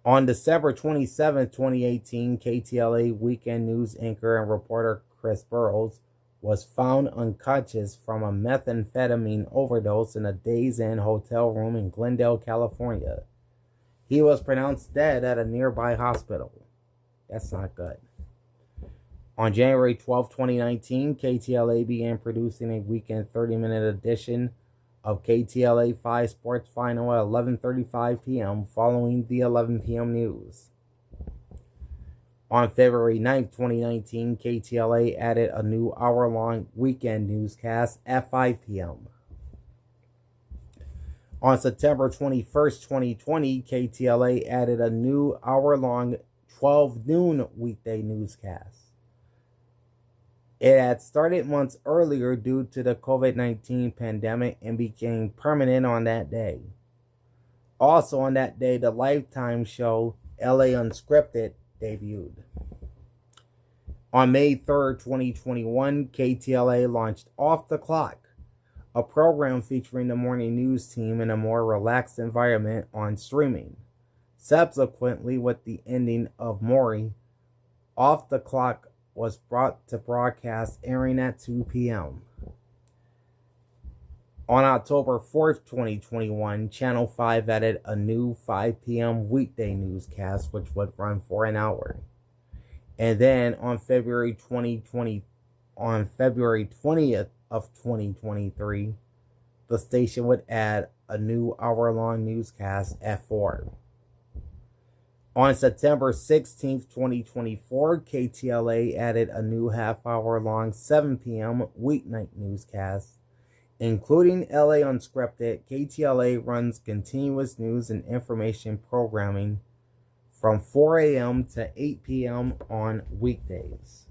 On December 27, 2018, KTLA weekend news anchor and reporter Chris Burrows was found unconscious from a methamphetamine overdose in a Days Inn hotel room in Glendale, California. He was pronounced dead at a nearby hospital. That's not good. On January 12, 2019, KTLA began producing a weekend 30-minute edition of KTLA 5 Sports Final at 11:35 p.m. following the 11 p.m. news. On February 9, 2019, KTLA added a new hour-long weekend newscast at 5 p.m. On September 21, 2020, KTLA added a new hour-long 12 noon weekday newscast. It had started months earlier due to the COVID-19 pandemic and became permanent on that day. Also on that day, the Lifetime show LA Unscripted debuted. On May 3rd, 2021, KTLA launched Off the Clock, a program featuring the morning news team in a more relaxed environment on streaming. Subsequently, with the ending of Maury, Off the Clock was brought to broadcast, airing at 2 p.m. On October 4th, 2021, Channel 5 added a new 5 p.m. weekday newscast, which would run for an hour. And then on February 20th of 2023, the station would add a new hour-long newscast at 4. On September 16th, 2024, KTLA added a new half-hour-long 7 p.m. weeknight newscast. Including LA Unscripted, KTLA runs continuous news and information programming from 4 a.m. to 8 p.m. on weekdays.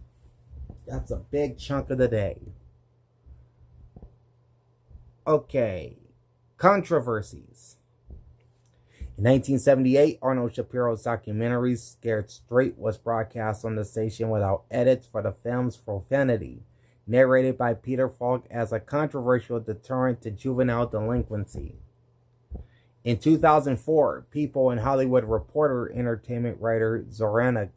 That's a big chunk of the day. Okay, controversies. In 1978, Arnold Shapiro's documentary Scared Straight was broadcast on the station without edits for the film's profanity, narrated by Peter Falk as a controversial deterrent to juvenile delinquency. In 2004, People and Hollywood Reporter entertainment writer Zoriana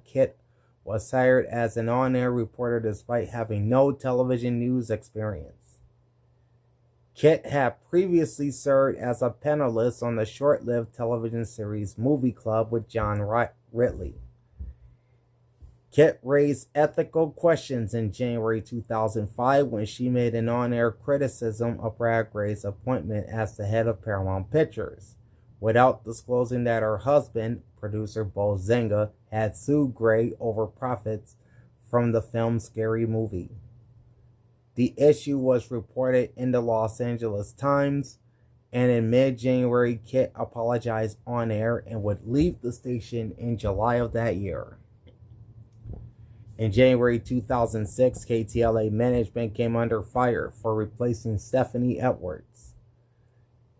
Kitt was hired as an on-air reporter despite having no television news experience. Kitt had previously served as a panelist on the short-lived television series Movie Club with John Ridley. Kit raised ethical questions in January 2005 when she made an on-air criticism of Brad Gray's appointment as the head of Paramount Pictures, without disclosing that her husband, producer Bo Zenga, had sued Gray over profits from the film Scary Movie. The issue was reported in the Los Angeles Times, and in mid-January, Kit apologized on air and would leave the station in July of that year. In January 2006, KTLA management came under fire for replacing Stephanie Edwards,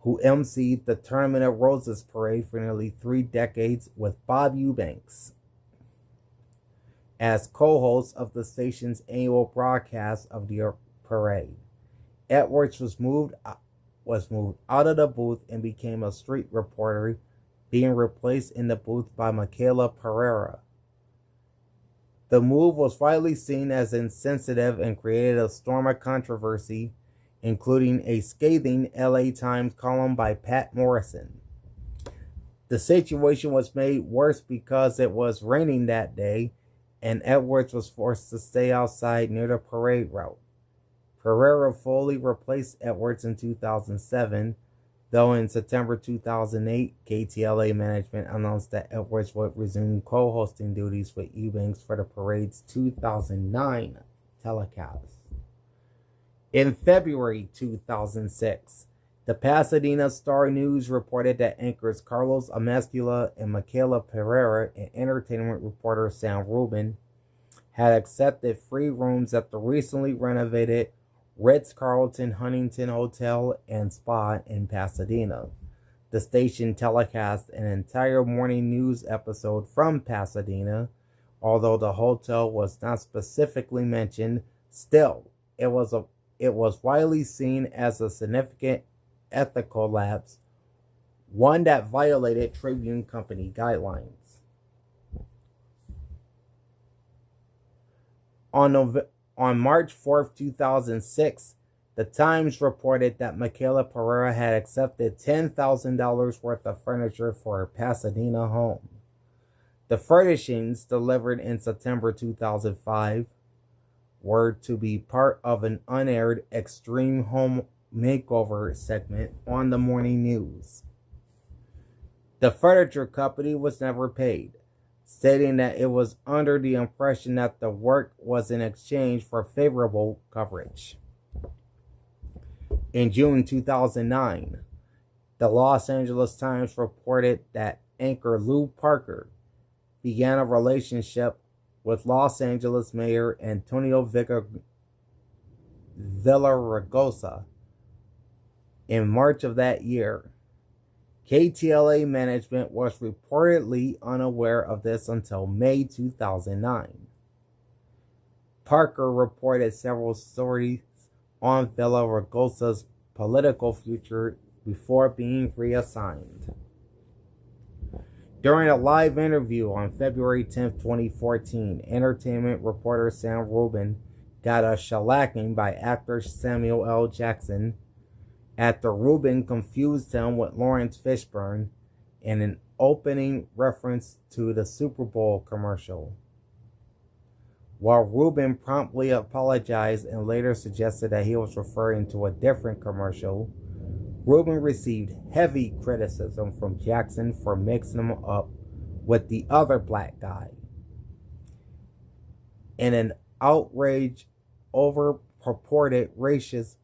who emceed the Tournament of Roses parade for nearly 3 decades, with Bob Eubanks as co-host of the station's annual broadcast of the parade. Edwards was moved out of the booth and became a street reporter, being replaced in the booth by Michaela Pereira. The move was widely seen as insensitive and created a storm of controversy, including a scathing LA Times column by Pat Morrison. The situation was made worse because it was raining that day, and Edwards was forced to stay outside near the parade route. Pereira fully replaced Edwards in 2007, though in September 2008, KTLA management announced that Edwards would resume co-hosting duties with Eubanks for the parade's 2009 telecast. In February 2006, the Pasadena Star-News reported that anchors Carlos Amezcua and Michaela Pereira and entertainment reporter Sam Rubin had accepted free rooms at the recently renovated Ritz-Carlton Huntington Hotel and Spa in Pasadena. The station telecast an entire morning news episode from Pasadena. Although the hotel was not specifically mentioned, still, it was widely seen as a significant ethical lapse, one that violated Tribune Company guidelines. On March 4, 2006, the Times reported that Michaela Pereira had accepted $10,000 worth of furniture for her Pasadena home. The furnishings, delivered in September 2005, were to be part of an unaired Extreme Home Makeover segment on the morning news. The furniture company was never paid, stating that it was under the impression that the work was in exchange for favorable coverage. In June 2009, the Los Angeles Times reported that anchor Lou Parker began a relationship with Los Angeles Mayor Antonio Villaraigosa in March of that year. KTLA management was reportedly unaware of this until May 2009. Parker reported several stories on Villaraigosa's political future before being reassigned. During a live interview on February 10, 2014, entertainment reporter Sam Rubin got a shellacking by actor Samuel L. Jackson after Rubin confused him with Lawrence Fishburne in an opening reference to the Super Bowl commercial. While Rubin promptly apologized and later suggested that he was referring to a different commercial, Rubin received heavy criticism from Jackson for mixing him up with the other black guy. In an outrage over purported racial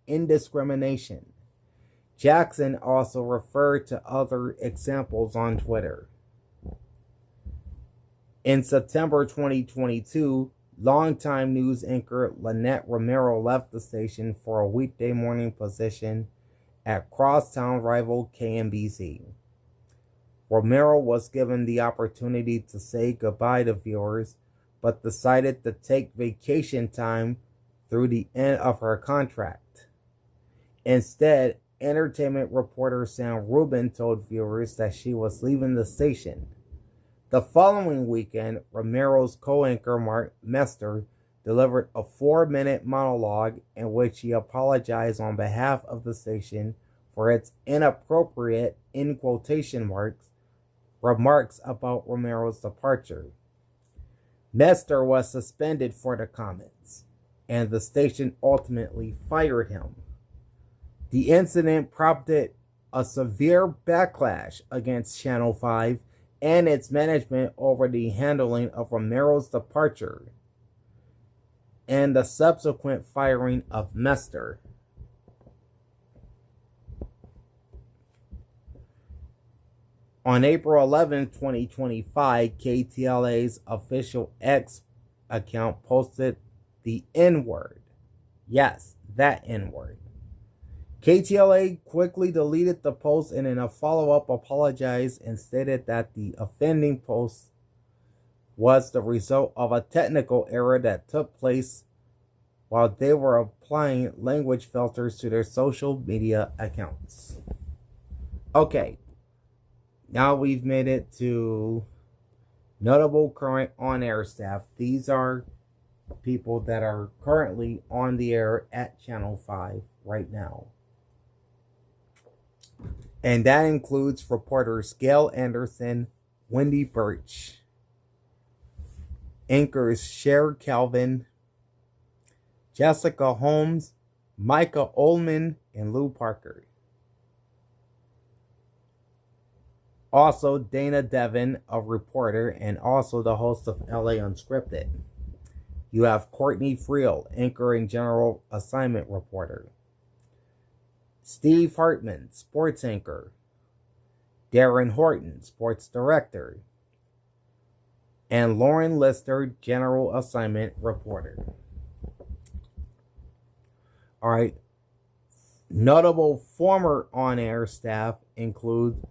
indiscrimination, Jackson also referred to other examples on Twitter. In September 2022, longtime news anchor Lynette Romero left the station for a weekday morning position at crosstown rival KMBC. Romero was given the opportunity to say goodbye to viewers, but decided to take vacation time through the end of her contract. Instead, entertainment reporter Sam Rubin told viewers that she was leaving the station. The following weekend, Romero's co-anchor Mark Mester delivered a 4-minute monologue in which he apologized on behalf of the station for its inappropriate, in quotation marks, remarks about Romero's departure. Mester was suspended for the comments, and the station ultimately fired him. The incident prompted a severe backlash against Channel 5 and its management over the handling of Romero's departure and the subsequent firing of Mester. On April 11, 2025, KTLA's official X account posted the N-word. Yes, that N-word. KTLA quickly deleted the post and in a follow-up apologized and stated that the offending post was the result of a technical error that took place while they were applying language filters to their social media accounts. Okay, now we've made it to notable current on-air staff. These are people that are currently on the air at Channel 5 right now. And that includes reporters Gail Anderson, Wendy Birch, anchors Cher Calvin, Jessica Holmes, Micah Ullman, and Lou Parker. Also, Dana Devin, a reporter, and also the host of LA Unscripted. You have Courtney Friel, anchor and general assignment reporter. Steve Hartman, sports anchor. Darren Horton, sports director. And Lauren Lister, general assignment reporter. All right. Notable former on-air staff include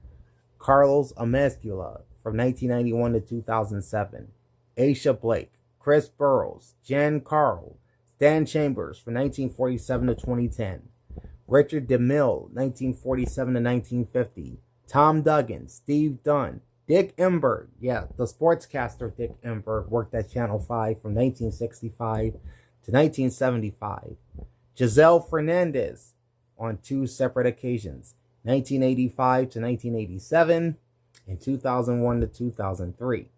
Carlos Amezcua from 1991 to 2007, Aisha Blake, Chris Burrows, Jen Carl, Stan Chambers from 1947 to 2010, Richard DeMille, 1947 to 1950, Tom Duggan, Steve Dunn, Dick Enberg, the sportscaster Dick Enberg worked at Channel 5 from 1965 to 1975, Giselle Fernandez on 2 separate occasions, 1985 to 1987, and 2001 to 2003.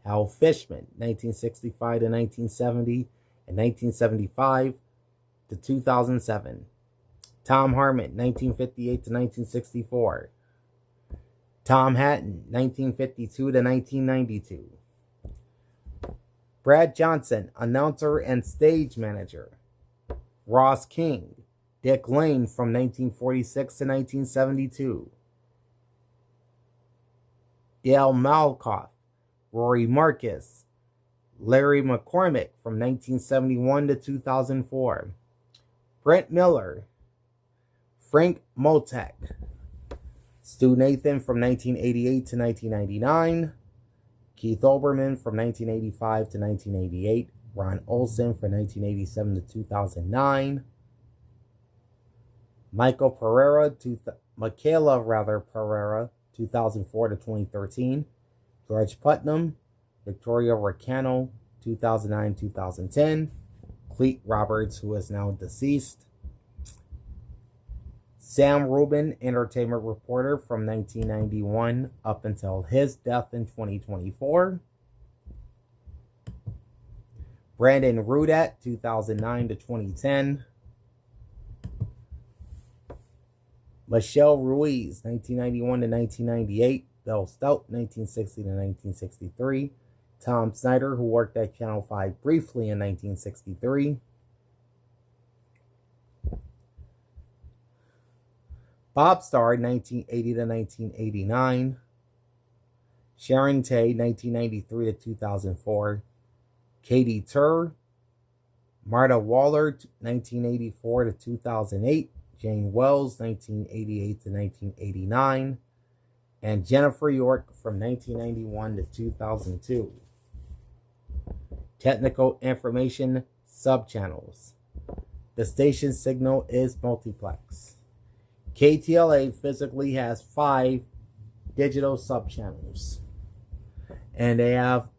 Hal Fishman, 1965 to 1970, and 1975 to 2007. Tom Harmon, 1958 to 1964. Tom Hatton, 1952 to 1992. Brad Johnson, announcer and stage manager. Ross King, Dick Lane from 1946 to 1972. Dale Malkoff, Rory Marcus, Larry McCormick from 1971 to 2004. Brent Miller, Frank Motek, Stu Nathan from 1988 to 1999. Keith Olbermann from 1985 to 1988. Ron Olson from 1987 to 2009. Michaela Pereira, 2004 to 2013. George Putnam, Victoria Racano, 2009-2010. Cleet Roberts, who is now deceased. Sam Rubin, entertainment reporter from 1991 up until his death in 2024. Brandon Rudat, 2009 to 2010. Michelle Ruiz, 1991 to 1998. Bill Stout, 1960 to 1963. Tom Snyder, who worked at Channel 5 briefly in 1963. Bob Starr, 1980 to 1989. Sharon Tay, 1993 to 2004. Katie Tur. Marta Waller, 1984 to 2008. Jane Wells, 1988 to 1989. And Jennifer York from 1991 to 2002. Technical information subchannels. The station signal is multiplex. KTLA physically has 5 digital subchannels. And they have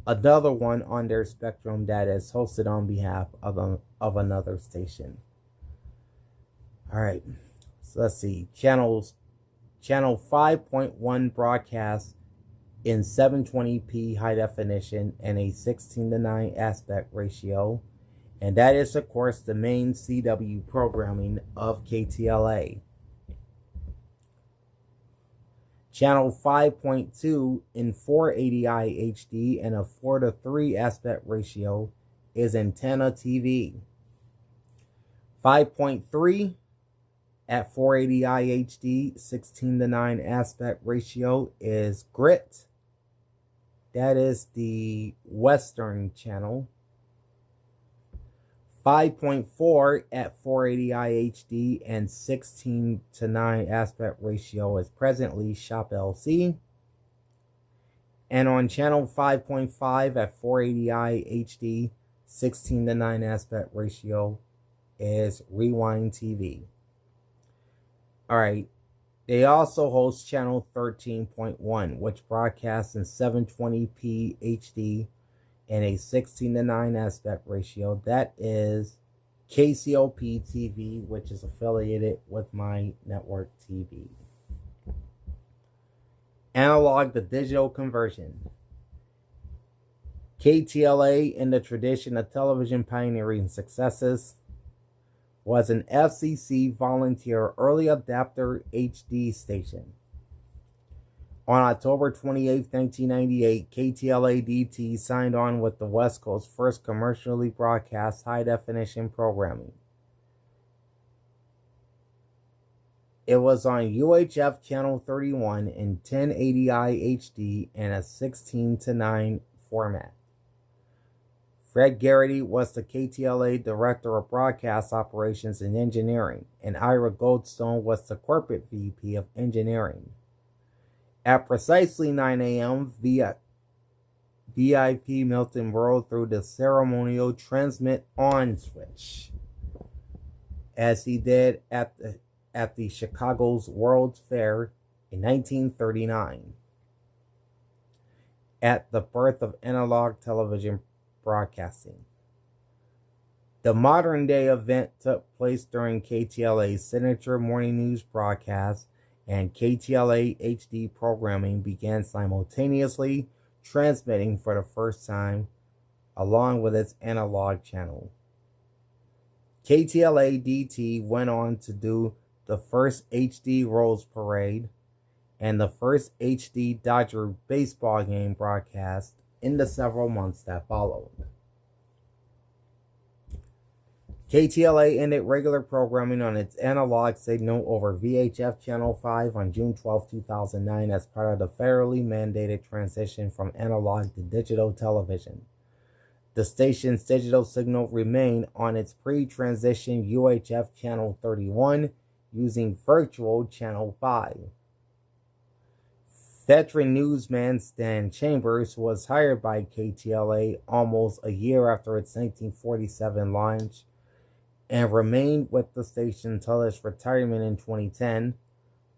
another one on their spectrum that is hosted on behalf of another station. All right, so let's see. Channel 5.1 broadcasts in 720p high definition and a 16:9 aspect ratio. And that is, of course, the main CW programming of KTLA. Channel 5.2 in 480i HD and a 4:3 aspect ratio is Antenna TV. 5.3 at 480i HD, 16:9 aspect ratio is Grit. That is the Western channel. 5.4 at 480i HD and 16:9 aspect ratio is presently Shop LC. And on channel 5.5 at 480i HD, 16:9 aspect ratio is Rewind TV. Alright, they also host channel 13.1, which broadcasts in 720p HD and a 16:9 aspect ratio. That is KCOP TV, which is affiliated with my network TV. Analog to digital conversion. KTLA, in the tradition of television pioneering successes, was an FCC volunteer early adapter HD station. On October 28, 1998, KTLA-DT signed on with the West Coast's first commercially broadcast high-definition programming. It was on UHF Channel 31 in 1080i HD and a 16:9 format. Fred Garrity was the KTLA Director of Broadcast Operations and Engineering, and Ira Goldstone was the Corporate VP of Engineering. At precisely 9 a.m., VIP Milton rolled through the ceremonial transmit on switch, as he did at the Chicago's World's Fair in 1939, at the birth of analog television broadcasting. The modern day event took place during KTLA's signature morning news broadcast, and KTLA HD programming began simultaneously transmitting for the first time along with its analog channel. KTLA DT went on to do the first HD Rose Parade and the first HD Dodger baseball game broadcast in the several months that followed. KTLA ended regular programming on its analog signal over VHF Channel 5 on June 12, 2009 as part of the federally mandated transition from analog to digital television. The station's digital signal remained on its pre-transition UHF Channel 31 using virtual Channel 5. Veteran newsman Stan Chambers was hired by KTLA almost a year after its 1947 launch and remained with the station until its retirement in 2010,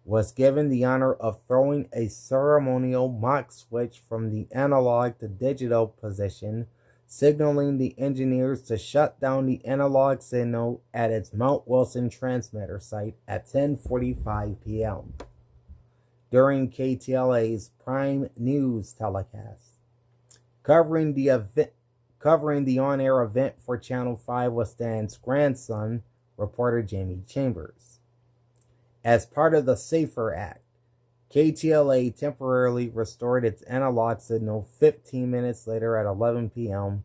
was given the honor of throwing a ceremonial mock switch from the analog to digital position, signaling the engineers to shut down the analog signal at its Mount Wilson transmitter site at 10:45 p.m. during KTLA's prime news telecast. Covering the on-air event for Channel 5 was Stan's grandson, reporter Jamie Chambers. As part of the SAFER Act, KTLA temporarily restored its analog signal 15 minutes later at 11 p.m.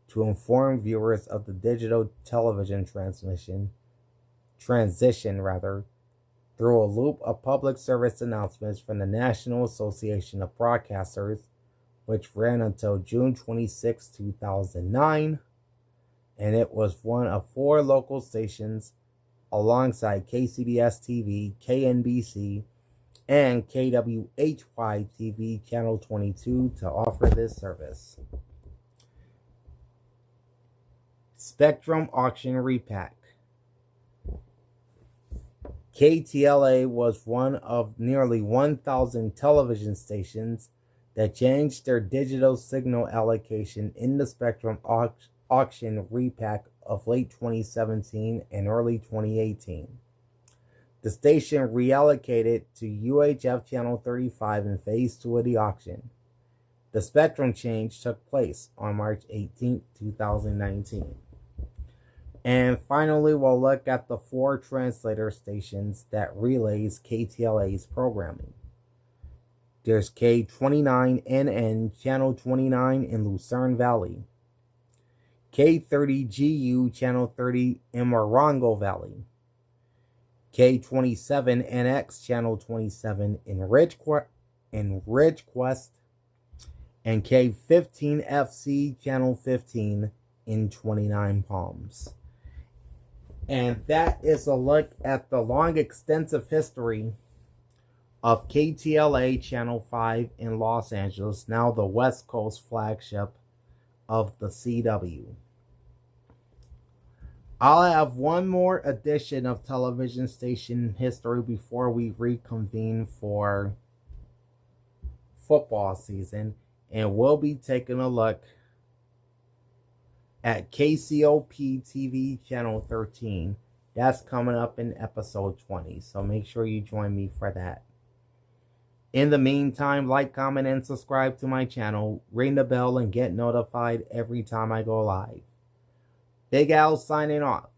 to inform viewers of the digital television transition through a loop of public service announcements from the National Association of Broadcasters, which ran until June 26, 2009, and it was one of 4 local stations alongside KCBS-TV, KNBC, and KWHY-TV Channel 22 to offer this service. Spectrum Auction Repack. KTLA was one of nearly 1,000 television stations that changed their digital signal allocation in the Spectrum Auction Repack of late 2017 and early 2018. The station reallocated to UHF Channel 35 in Phase 2 of the auction. The spectrum change took place on March 18, 2019. And finally, we'll look at the 4 translator stations that relays KTLA's programming. There's K29NN, Channel 29 in Lucerne Valley. K30GU, Channel 30 in Morongo Valley. K27NX, Channel 27 in Ridgecrest. And K15FC, Channel 15 in 29 Palms. And that is a look at the long, extensive history of KTLA Channel 5 in Los Angeles, now the West Coast flagship of the CW. I'll have one more edition of television station history before we reconvene for football season, and we'll be taking a look at KCOP TV Channel 13. That's coming up in episode 20, so make sure you join me for that. In the meantime, like, comment, and subscribe to my channel, ring the bell, and get notified every time I go live. Big Al signing off.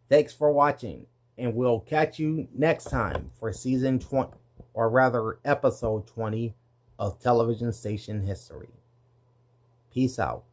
Thanks for watching, and we'll catch you next time for season 20, or rather episode 20 of Television Station History. Peace out.